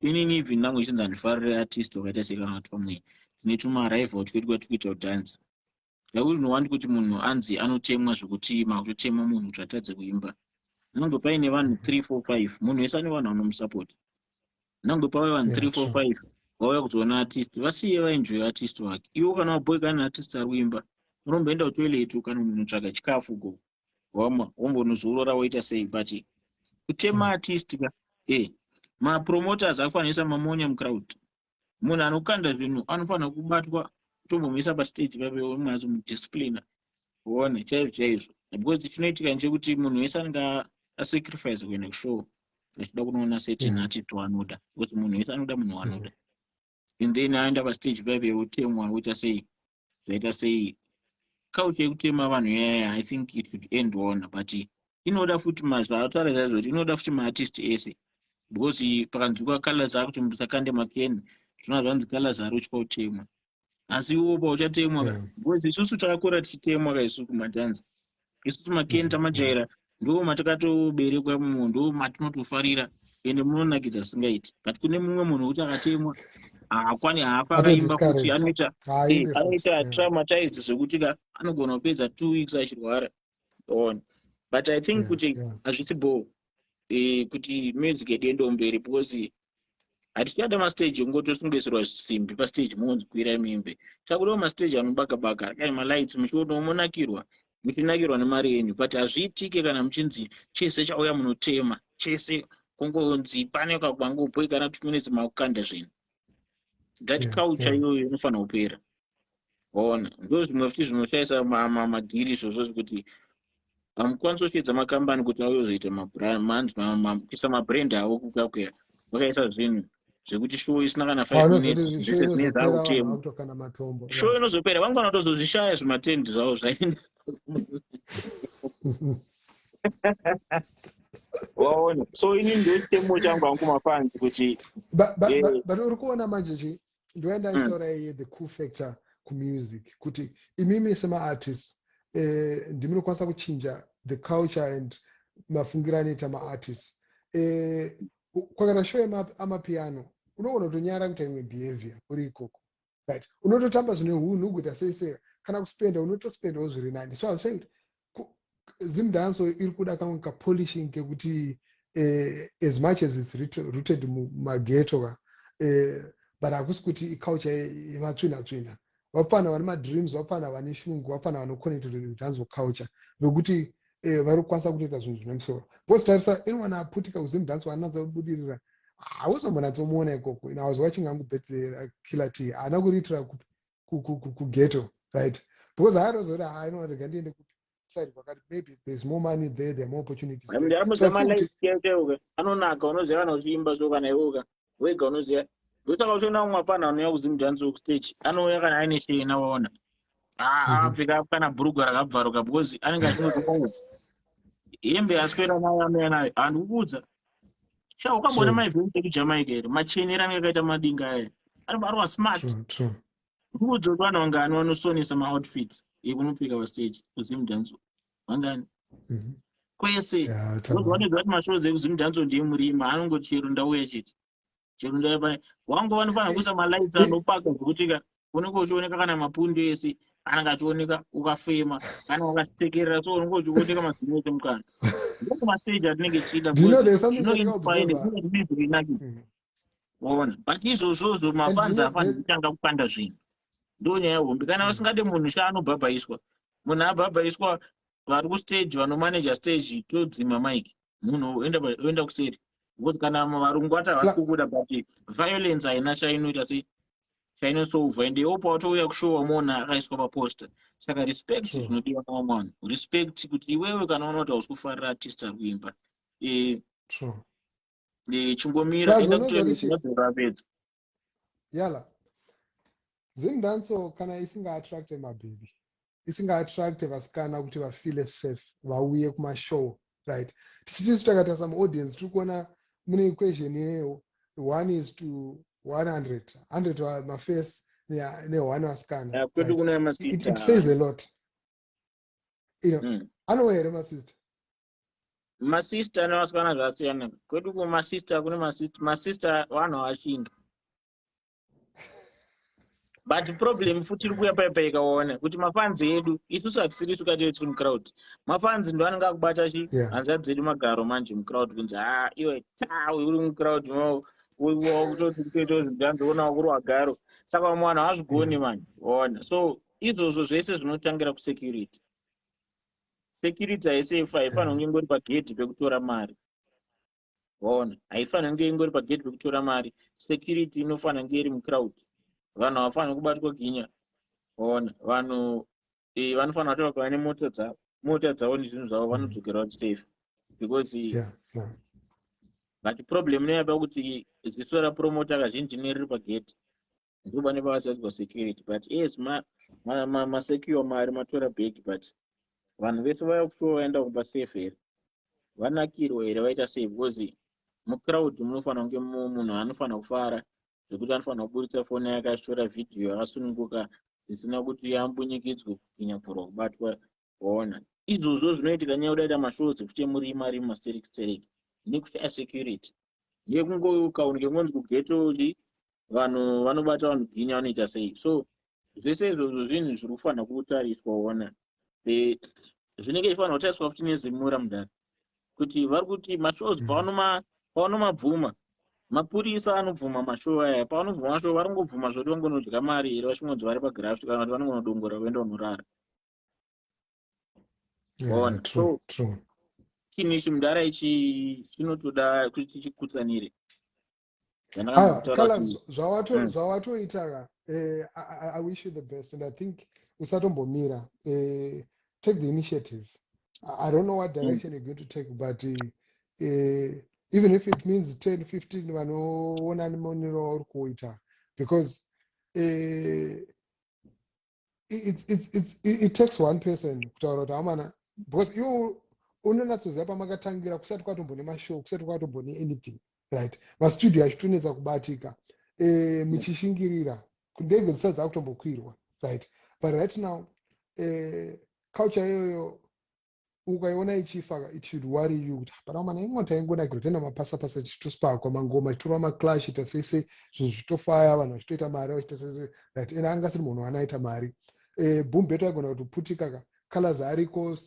[SPEAKER 2] inini even nangu ichinzi handifarire artist wakaita sekana kuti pamwe tine tumarival twedu kwatikuita kudhanza yakuti nowandi kuti munhu anzi anotemwa zvekuti makutotema munhu kuti atadze kuimba nange paine vanhu 3 4 5 munhu wese ane vanhu vanomusapota nange pave vanhu 3 4 5 vauya kuzoona artist vasiye vaenjoy artist wake iwo kana waboyka neartist ari kuimba unomboenda kutoilet kana munhu tsvaga chikafu go wombonozorora woita sei but kutema artist ka mapromoters akufanisa mamonya mucrowd munhu anokanda zvinhu anofanira kubatwa tombomisa pastage pape umwe mudisciplina uone chaizvo because chinoitika nchekuti munhu wese anenge asacrifice kuenda kushow achida kunoona certain artist wanoda because munhu wese anoda munhu wanoda and then aenda pastage pape utemwa uita sei zvaita sei culture yekutema vanhu yaya I think it should end one but inoda futi mazvaataura zvazvo inoda futi maartist ese because pakanzwika Calaz kuti mntu sakande makeni zvona zvanzi Calaz ari uchautemwa asi iwo pauchatemwa because isusu takakura tichitemwa kaisu kumadhanza isusu makeni tamajaira ndo matakatoberekwa munhu ndo matinotofarira ende munonakidza singaiti but kune mumwe munhu kuti akatemwa hakwani haafa akaimba kuti anoita traumatized zvekuti anogona kupedza 2 weeks achirwara on but I think kuti hazvisi bo kuti music yedendo mberi because hatichada mastage ngotosungirisirwa simbi pastage monzi kwira mimbe chakudawo mastage anobaka kai malights muchiona monakirwa muchinakirwa nemari yenyu but hazviitike kana muchinzi chese chauya munotema chese kongonzi pane kakwangopoyi kana 2 minutes makukanda zvinhu that culture iyoyo inofanira kupera waona ndo zvimwe futi zvinoshaisa madhiri izvozvo zvekuti hamukwanisi kuchedza makambani kuti auyozoita kuisa mabrand avo kukakweya vakaisa zvinhu zvekuti show isina kana 5 minutes zvese zvine zvautemo show inozopera vangwana kutozozvishaya zvimatendi zvavo zvaenda waona so ini ndio chitemo changu hangu mafanzi kuti
[SPEAKER 3] but uri kuona manje ndoenda nditaura the cool factor kumusic kuti imimi sema artist ndiminokwanisa kuchinja the culture and mafungiro anoita maartist kwakana show amapiano unogona kutonyara kuita imwe behavior uri ikoko right unototamba zvine hunhu kuita sei kana kuspenda unotospendawo zviri nani so I Zimdancehall iri kuda kamwe kapolishing kekuti as much as it's rooted mumageto but hakusi kuti culture yematsvina vapana vane madreams vapana vane shungu vapana vanoconnect to the dancehall culture vekuti vari kukwanisa kutoita zvinhu zvinemusoro because tarisa anyone aputika kuzimdancehall anatsa kubudirira hauzombonatsomuona ikoko I was watching angu birthday killer T haana kuriitira kugeto right because haarozoti hainoarega ndiende side kwakati maybe there's more money there are more opportunities
[SPEAKER 2] anonaka unoziva kana uchiimba so kana iwoka wega unoziva ndosaka uchiona umwe apana anouya kuzimdancehall kustage anouya kana aine shena waona apfeka kana bhurugwa rakabvaruka because anenge achinotoa hembe aswera nayo anoya nayo handikuudza ukambona maevents ekujamaica here machenera anenge akaita madinga aya ari smart ndikuudza kuti vanhu vangani vanosonesa maoutfits ekunopfeka pastage kuzimdancehall vangani kwese vanodza kuti mashows ekuzimdancehall ndiye murima anongoti chero ndauya chete chero ndauya pane wangu vanofanira kuisa malights anopaka zvekuti unenge uchioneka kana mapundo ese anenge achioneka ukafema kana ukasitekerera so unenge uchioneka mazino ese mukana. Ndiko mastage atinenge tichida
[SPEAKER 3] Do you know
[SPEAKER 2] because
[SPEAKER 3] there's something that I
[SPEAKER 2] zvinoinspire
[SPEAKER 3] observe?
[SPEAKER 2] zvinoita inaki. Waona, but izvozvo mafanzi afani kutanga kupanda zvinhu. Ndo nyaya hombe. Kana vasingade munhu shaanobhabhaiswa, munhu abhabhaiswa vari kustage vanomanager stage todzima mic, munhu oenda kuseri. Because kana varungu havasi kukuda but violence haina chainoita sei chainosolva ende opa watouya kushowa munhu akaiswa paposta. Saka respect zvinodiwa pamwe vanhu. Respect kuti iwewe kana unoona kuti hausi kufarira artist ari kuimba. Chingomira enda kutodzora pedza.
[SPEAKER 3] Yala. Zimdancehall kana isinga attract mababy. Isinga attract vasikana kuti vafeel safe, vauye kuma show, right? Tichiti takata some audience tiri kuona mune equation yeyo 1:100. 100 wa maface ne 1 vasikana.
[SPEAKER 2] Kwedu kuna masista.
[SPEAKER 3] It says a lot. You know, anowhere masista.
[SPEAKER 2] Masista na vasikana zvasiyana. Kwedu kuna masista kune masista vanhu vashinga. But problem futi iri kuya paipa ikaona kuti mafanzi edu isusu hatisiri tukati tiri mucrowd. Mafanzi ndo anenge akubata hanzvadzi dzedu magaro manje mucrowd kunzi iwe uri mucrowd kutoti kutoita zvidhanzoona kuri wagaro. Saka vamwe vanhu havazvigoni manje. Waona. So izvozvo zvese zvinotangira kusecurity. Security haisefa haifanira kunge ingori pagedhi pekutora mari. Waona. Haifanira kunge ingori pagedhi pekutora mari. Security inofanira kunge iri mucrowd. Vanhu havafanira kubatwa ginya. Waona. Vanhu vanofanira kuti vakava nemota dzavo nezvinhu zvavo vanodzokera kuti safe. Because but problem neyapa kuti ziso rapromota kazhinji neriri pagedhi. Ndipo pane pavasazwa security. But yes, masecure mari matora big but vanhu vese vaya kushowa vaenda kumba safe here. Vanakirwa here vaita safe because mucrowd munofanira kunge munhu anofanira kufara. Zvekuti anofanira kuburitsa foni yake achitora vhidhiyo yakasununguka zvisina kuti yambunyikidzwe kunyapfurwa kubatwa. Waona. Izvozvo zvinoitika nyaya kudaita mashows ekuti murima rima mastereki nekushaya security. Nekungokaunike ngonzi kugeto vanhu vanobata vanhu ginya vanoita sei. So zvese izvozvo zvinhu zviri kufanira kutariswa. Waona. Zvinenge zvifanira kutariswa futi nezimura mudhara kuti vari kuti mashows paunomabvuma mapurisa anobvuma mashow aya. Paanobvuma mashow vari kungobvuma zvoti vangonodya mari here vachingonzi vari pagraft kana kuti vanongonodongora kuenda kunorara. So chinhu ichi mudhara ichi chinotoda kuti tichikutsanire.
[SPEAKER 3] Zvawatoita I wish you the best and I think usatombomira. Take the initiative. I don't know what direction you're going to take but even if it means 10, 15 vanoona monero uri kuita because it takes one person kutaura kuti amana because iwo unonatsoziva pamakatangira kusati kwatombone mashow kusati kwatombone anything right mastudio achitonetsa kubatika muchishingirira ndege dzisadza kutombokwirwa right but right now culture iyoyo ukaiona ichifa it should worry you kuti hapana mana imwe taingonakira tena mapasa chitosparkwa mangoma chitorwa maclash ita sese zvinhu zvitofaya vanhu vachitoita mari vachita sese right ena anga siri munhu anaita mari boom beto aigona kutoputika Calaz ariko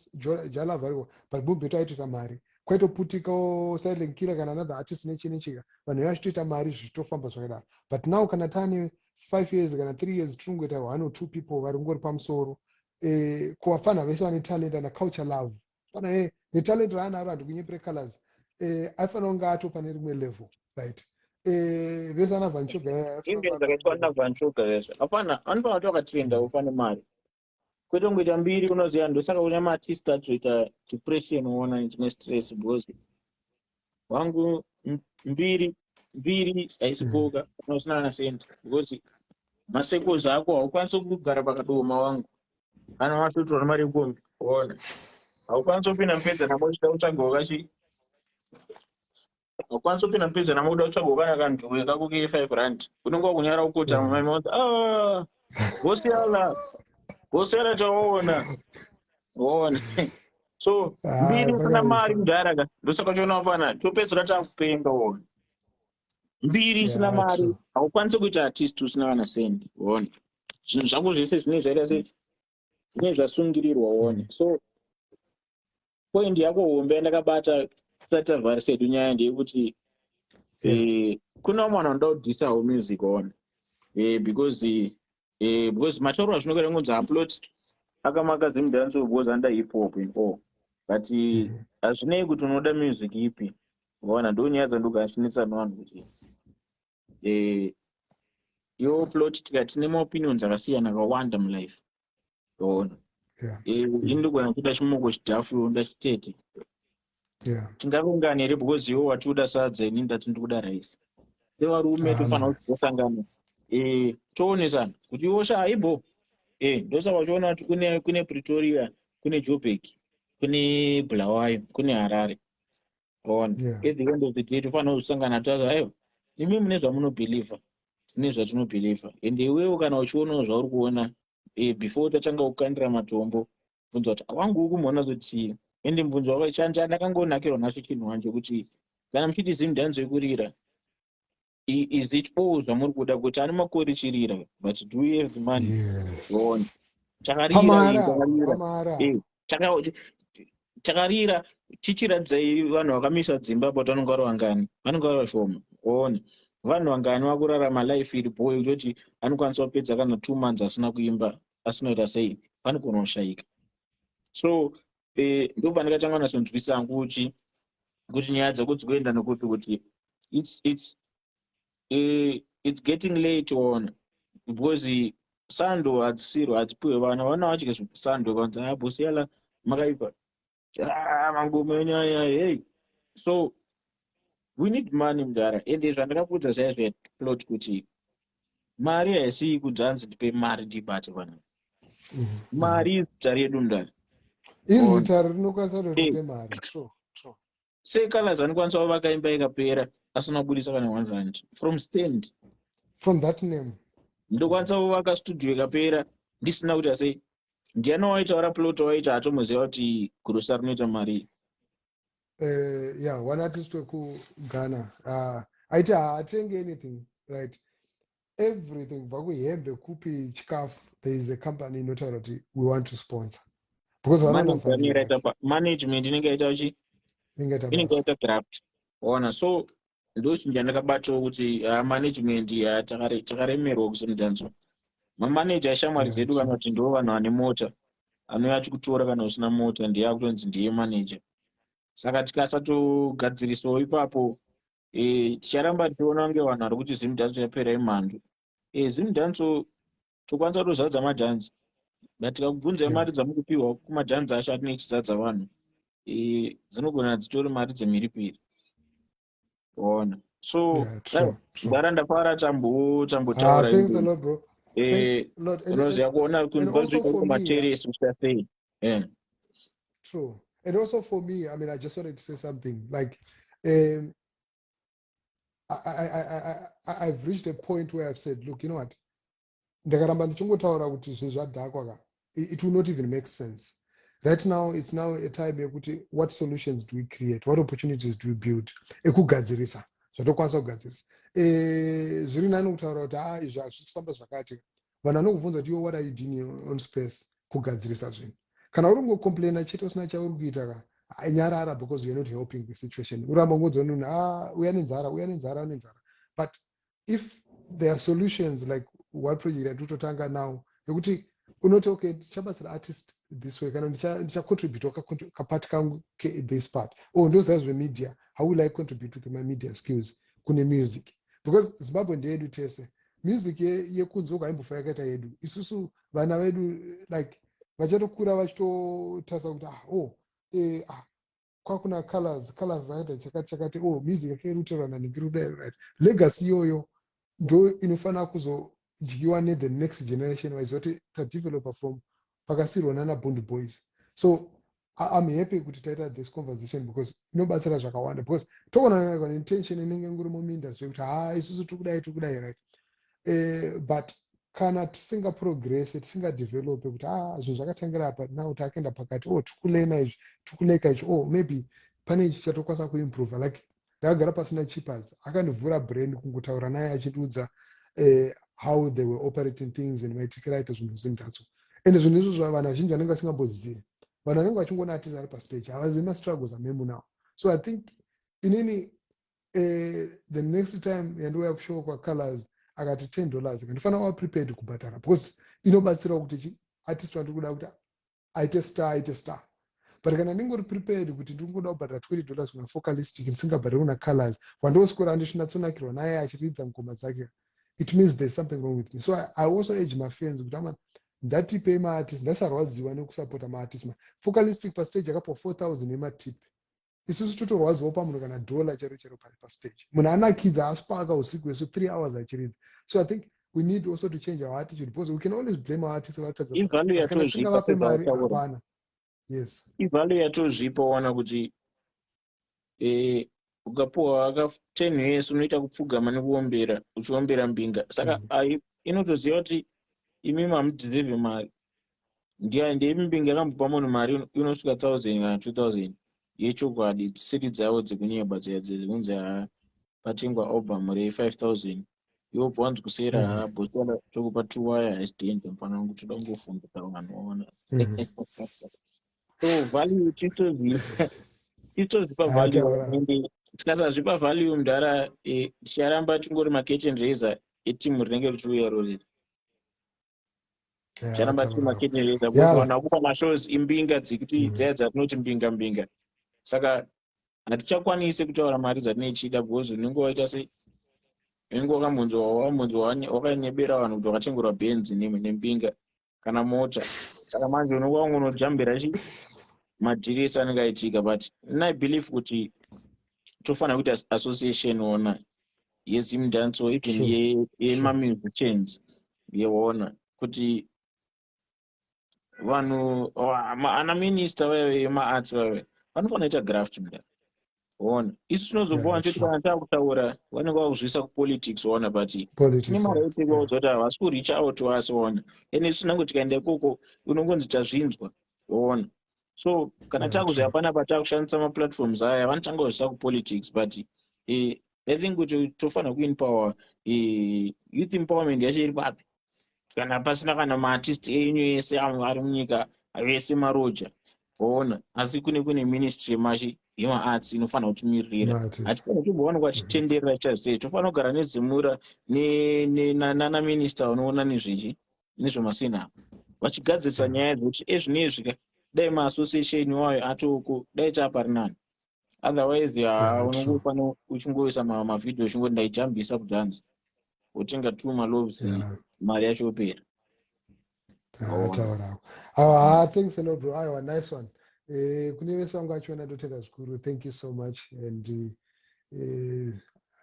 [SPEAKER 3] jalava ariko but boom beto aitoita mari kwaitoputika silent killer kana another artist nechika vanhu vachitoita mari zvitofamba zvakadaro but now kana tane 5 years kana 3 years tirongoita 1 or 2 people vari ngori pamusoro kuvafana vese vane talent and culture love fana netalent raanaro hantu kunyepere Calaz aifanira kunge atopa nerimwe level right vese ana vanchoga
[SPEAKER 2] zvakaitwa navanchoga veshe hapana anofanira kuti wakatrenda ufane mari kwete kungoita mbiri unoziva ndosaka kuna maartist atoita depression uona nechimwe stress because wangu mbiri haisipoka kana usina kana senti because masekozi ako haukwanisi kugara pakadoma wangu kana watotora mari yekombi uona haukwanisi kupinda mupedza namo uchida kutsvaga wakachi haukwanisi kupinda mupedza namo uda kutsvaga wakana kantuwe kako ke 5 rand unenge wakunyara kukota mamaimauti gosiyala chawaona so mbiri usina mari mudharaka ndosaka chiona wafana topedzera takupenga uona mbiri isina mari haukwanisi kuita artist usina kana sendi uona zvinhu zvangu zvese zvine zvaita sei zvine zvasungirirwa one. So point yako hombe ndakabata tisati tavharisa hedu nyaya ndeyekuti kuna mwana anoda kudhisawo music one because matauro azvinokwera kunzi upload akamaka Zimdancehall because anda hip hop and all, but hazvinei kuti unoda music ipi. Waona ndo nyaya dzandokashinisa nevanhu kuti yo plot tikati tine maopinions akasiyana akawanda mulife. Waona indogona kuda chimoko chidhafu ndachitete tingaungana here because iwo watiuda sadza ini ndati ndikuda raisi. Sevarume tofanira kuti tosangana toonesana kuti iwo shaaibo ndosaka uchiona kuti kune Pretoria, kune Joburg, kune Bulawayo, kune Harare. Waona at the end of the day tofanira kusangana taza aiwa imi mune zvamunobhilivha tine zvatinobhilivha ende iwewo kana uchionawo zvauri kuona before tatanga kukandira matombo bvunza kuti wangu ukumona kuti ende mubvunzo wako chandakangonakirwa nacho chinhu wanje kuti kana muchiti Zimdancehall kurira is it all zvamuri kuda kuti ani makore chirira but do you have the money? Waona chakarira chichiradzai vanhu vakamisa dzimba but vanonga vari vangani, vanonga vari vashoma. Waona vanhu vangani vakurarama life iri boy kuti anokwanisa kupedza kana 2 months asina kuimba asinoita sei, panogona kushayika. So ndopandakatanga natsonzwisa hangu kuti nyaya dzekuti kuenda nokuti it's getting late on because sando hadzisiro hadzipiwe vana vadye sando vanzi bosi yala makaipa mangoma enyaya hey. So we need money mudara ende zvandakapudza zvaizvo plot kuti mari haisii kudzanzi tipe mari tibate vanhu. Mari izita redu mudara,
[SPEAKER 3] izita rinokwanisa kutope mari.
[SPEAKER 2] Seh Calaz anokwanisa kuvaka imba ikapera asina kubudisa kana 1 rand from stand
[SPEAKER 3] from that name.
[SPEAKER 2] Ndokwanisa kuvaka studio ikapera ndisina kuti asei ndiani waitaura plot waita atomuziva kuti gurusa rinoita mari.
[SPEAKER 3] One artist wekughana aiti haatenge anything, right? Everything kubva kuhembe kupi chikafu there is a company inotaura kuti we want to sponsor because
[SPEAKER 2] management inenge yaita inenge yaita graft. Waona so ndochinja ndakabatawo kuti management takaremerwa kuZimdancehall. Mamanager ashamwari dzedu kana kuti ndo vanhu vane mota anouya achikutora kana usina mota ndiye akutonzi ndiye manager. Saka tikasatogadzirisawo ipapo ticharamba tichiona kunge vanhu vari kuti Zimdancehall yapera imhando. Zimdancehall tokwanisa kutozadza madhanzi but tikakubvunzai mari dzamukupiwa kumadhanzi acho atinenge tichizadza vanhu dzinogona dzitori mari dzemhiripiri. Waona so ndara ndafara tambotaura unoziva kuona kumateresi usasei.
[SPEAKER 3] True. And also for me, I mean, I just wanted to say something like I've reached a point where I've said, look, you know what, it will not even make sense. Right now, it's now a time what solutions do we create? What opportunities do we build? Ekugadzirisa. Zvotokwanisa kugadzirisa. Zviri nani kutaura kuti izvi hazvisifamba zvakati. Vanhu vanokubvunza kuti what are you doing on space kugadzirisa zvinhu. Kana uri kungocomplaina chete usina chauri kuita nyarara because you're not helping the situation. Uramba ngodzona munhu uya nenzara. But if there are solutions like what project yatototanga now yekuti unoti okay tichabatsira artist this way kana ndichacontribute kapati kangu this part ndoziva zvemedia, how will I contribute with my media skills kune music because Zimbabwe ndeyedu tese. Music yekunze ukaimbofa yakaita yedu isusu vana vedu like vachatokura vachitotarisa kuti kwakuna Calaz akaita chakati music yake irutirana ningirudai, right? Legacy iyoyo ndo inofanira kuzodyiwa the next generation vaizoti tadevelopa from pakasirwa nana Bond Boys. So I'm happy kuti taita this conversation because inobatsira zvakawanda because toona kana intention inenge nguri muindustry kuti isusu tikudai, right? But kana tisinga progress tisinga develop kuti zvinhu zvakatangira apa now takaenda pakati tikulena izvi tikuleka izvi maybe pane ichi chatokwanisa kuimprove. Like ndakagara pasina chippers akandivhura brain kungotaura naye achitiudza how they were operating things and vaitikiraita zvinhu Zimdancehall ende zvinhu izvozvo vanhu vazhinji vanenge vasingambozivi. Vanhu vanenge vachingona artists ari pastage havazivi mastruggles amemu nawo. So I think inini the next time yandouya kushow kwaCalaz akati $10 ndinofanira kuva prepared kubhadhara because inobatsira kuti artist wandiri kuda kuti aite star. But kana ndingori prepared kuti ndiri kuda kubhadhara $20 kuna Focalistic ndisingabhadhari kuna Calaz wandoswera handisvinatsonakirwa naye achiridza ngoma dzake, it means there's something wrong with me. So I also urge my fans kuti ama ndatipei maartist ndasarwadziwa nekusapota maartist. Focalistic pastage akapiwa 4,000 yematip. Isusu totorwadziwa pamunhu kana $1 chero pastage. Munhu anakidza asipaka usiku hwese 3 hours achiridza. So I think we need also to change our attitude because we can always blame our artists
[SPEAKER 2] Ivalue yatozvipa
[SPEAKER 3] mari hapana. Yes.
[SPEAKER 2] Ivalue yatozvipa wana kuti ukapuwa 10 years unoita kupfugama nekuombera uchiombera mbinga. Saka inotoziva kuti imi mamudeserve mari. Ndiye mbinga yakambopa munhu mari inosvika 1,000 kana 2,000 yechokwadi tsiri dzavo dzekunyeba dzekunzi patengwa album re5,000 yobva wanzi kusera bhosara tokupa 2 wire haisidendi mfana wangu toda kungofundisa vanhu vaona. So value titozipa value ende tikasazvipa value mudhara ticharamba tingori macurtain raiser etimu rinenge richiuya roriri. Ticharamba tiri macurtain raiser because vanhu vakupa mashows imbinga dzikuti dzaya dzatinoti mbinga. Saka hatichakwanisi kutaura mari dzatinochida because unenge waita sei unenge wakanyebera vanhu kuti wakatengurwa benzi nembinga kana mota. Saka manje unenge wangonojambira madhiresi anenge aitika. But I believe kuti tofanira kuita association ona yeZimdancehall even yemamusicians yeona kuti vanhu ana minister vemaarts vave vanofanira kuita graft mudhara ona. Isu tinozombowa nchoti kana taakutaura vanenge vakuzvisa kupolitics ona but tine maraiti ekuudza kuti havasi kuriach out to us ona ende isu tinango tikaenda ikoko unongonzi tazvinzwa ona. So kana takuziva panapa taakushandisa maplatforms aya vanotanga kuzvisa kupolitics but I think kuti tofanira kuempower youth empowerment yacho iri papi kana pasina kana maartist enyu ese ari munyika vese maroja ona. Asi kune ministry mashi yemaarts inofanira kutimirira. Hatifanira kumbowanikwa achitenderera chasei. Tofanira kugara nedzimura nana minister vanoona nezvemasina vachigadzirisa nyaya dzokuti ezvinezvi dai maassociation wayo atoko dai taaparinani. Otherwise unongofanira uchingoisa mavidhio uchingoti ndaijambisa kudhanza utenga 2 maloves mari yacho opera.
[SPEAKER 3] Thanks a lot bro. Aiwa, nice one. Kune vese vangu vachiona ndotenda zvikuru. Thank you so much and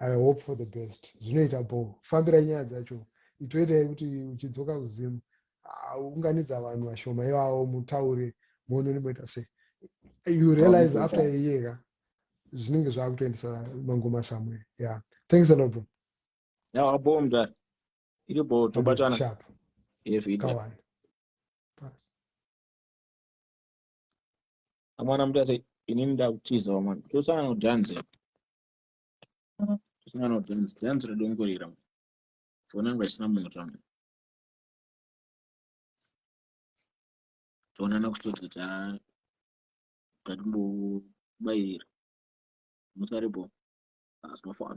[SPEAKER 3] I hope for the best. Zvinoita bo fambirai nyaya dzacho itoitai kuti uchidzoka kuZim unganidza vanhu vashoma ivavo mutaure muone nemoita sei. You realize after a year zvinenge zvakutoendesa mangoma somewhere. Yeah, thanks a lot bro.
[SPEAKER 2] Yeah, bo mdara iri bo tobatana
[SPEAKER 3] sharp.
[SPEAKER 2] Kawan. Amwana mdara inini ndakutiza wamwana tosangana kudhanza dhanza redongorera fona nanga isina munhu tamu toonana kutoti ngatimbobayira musaripo asinofa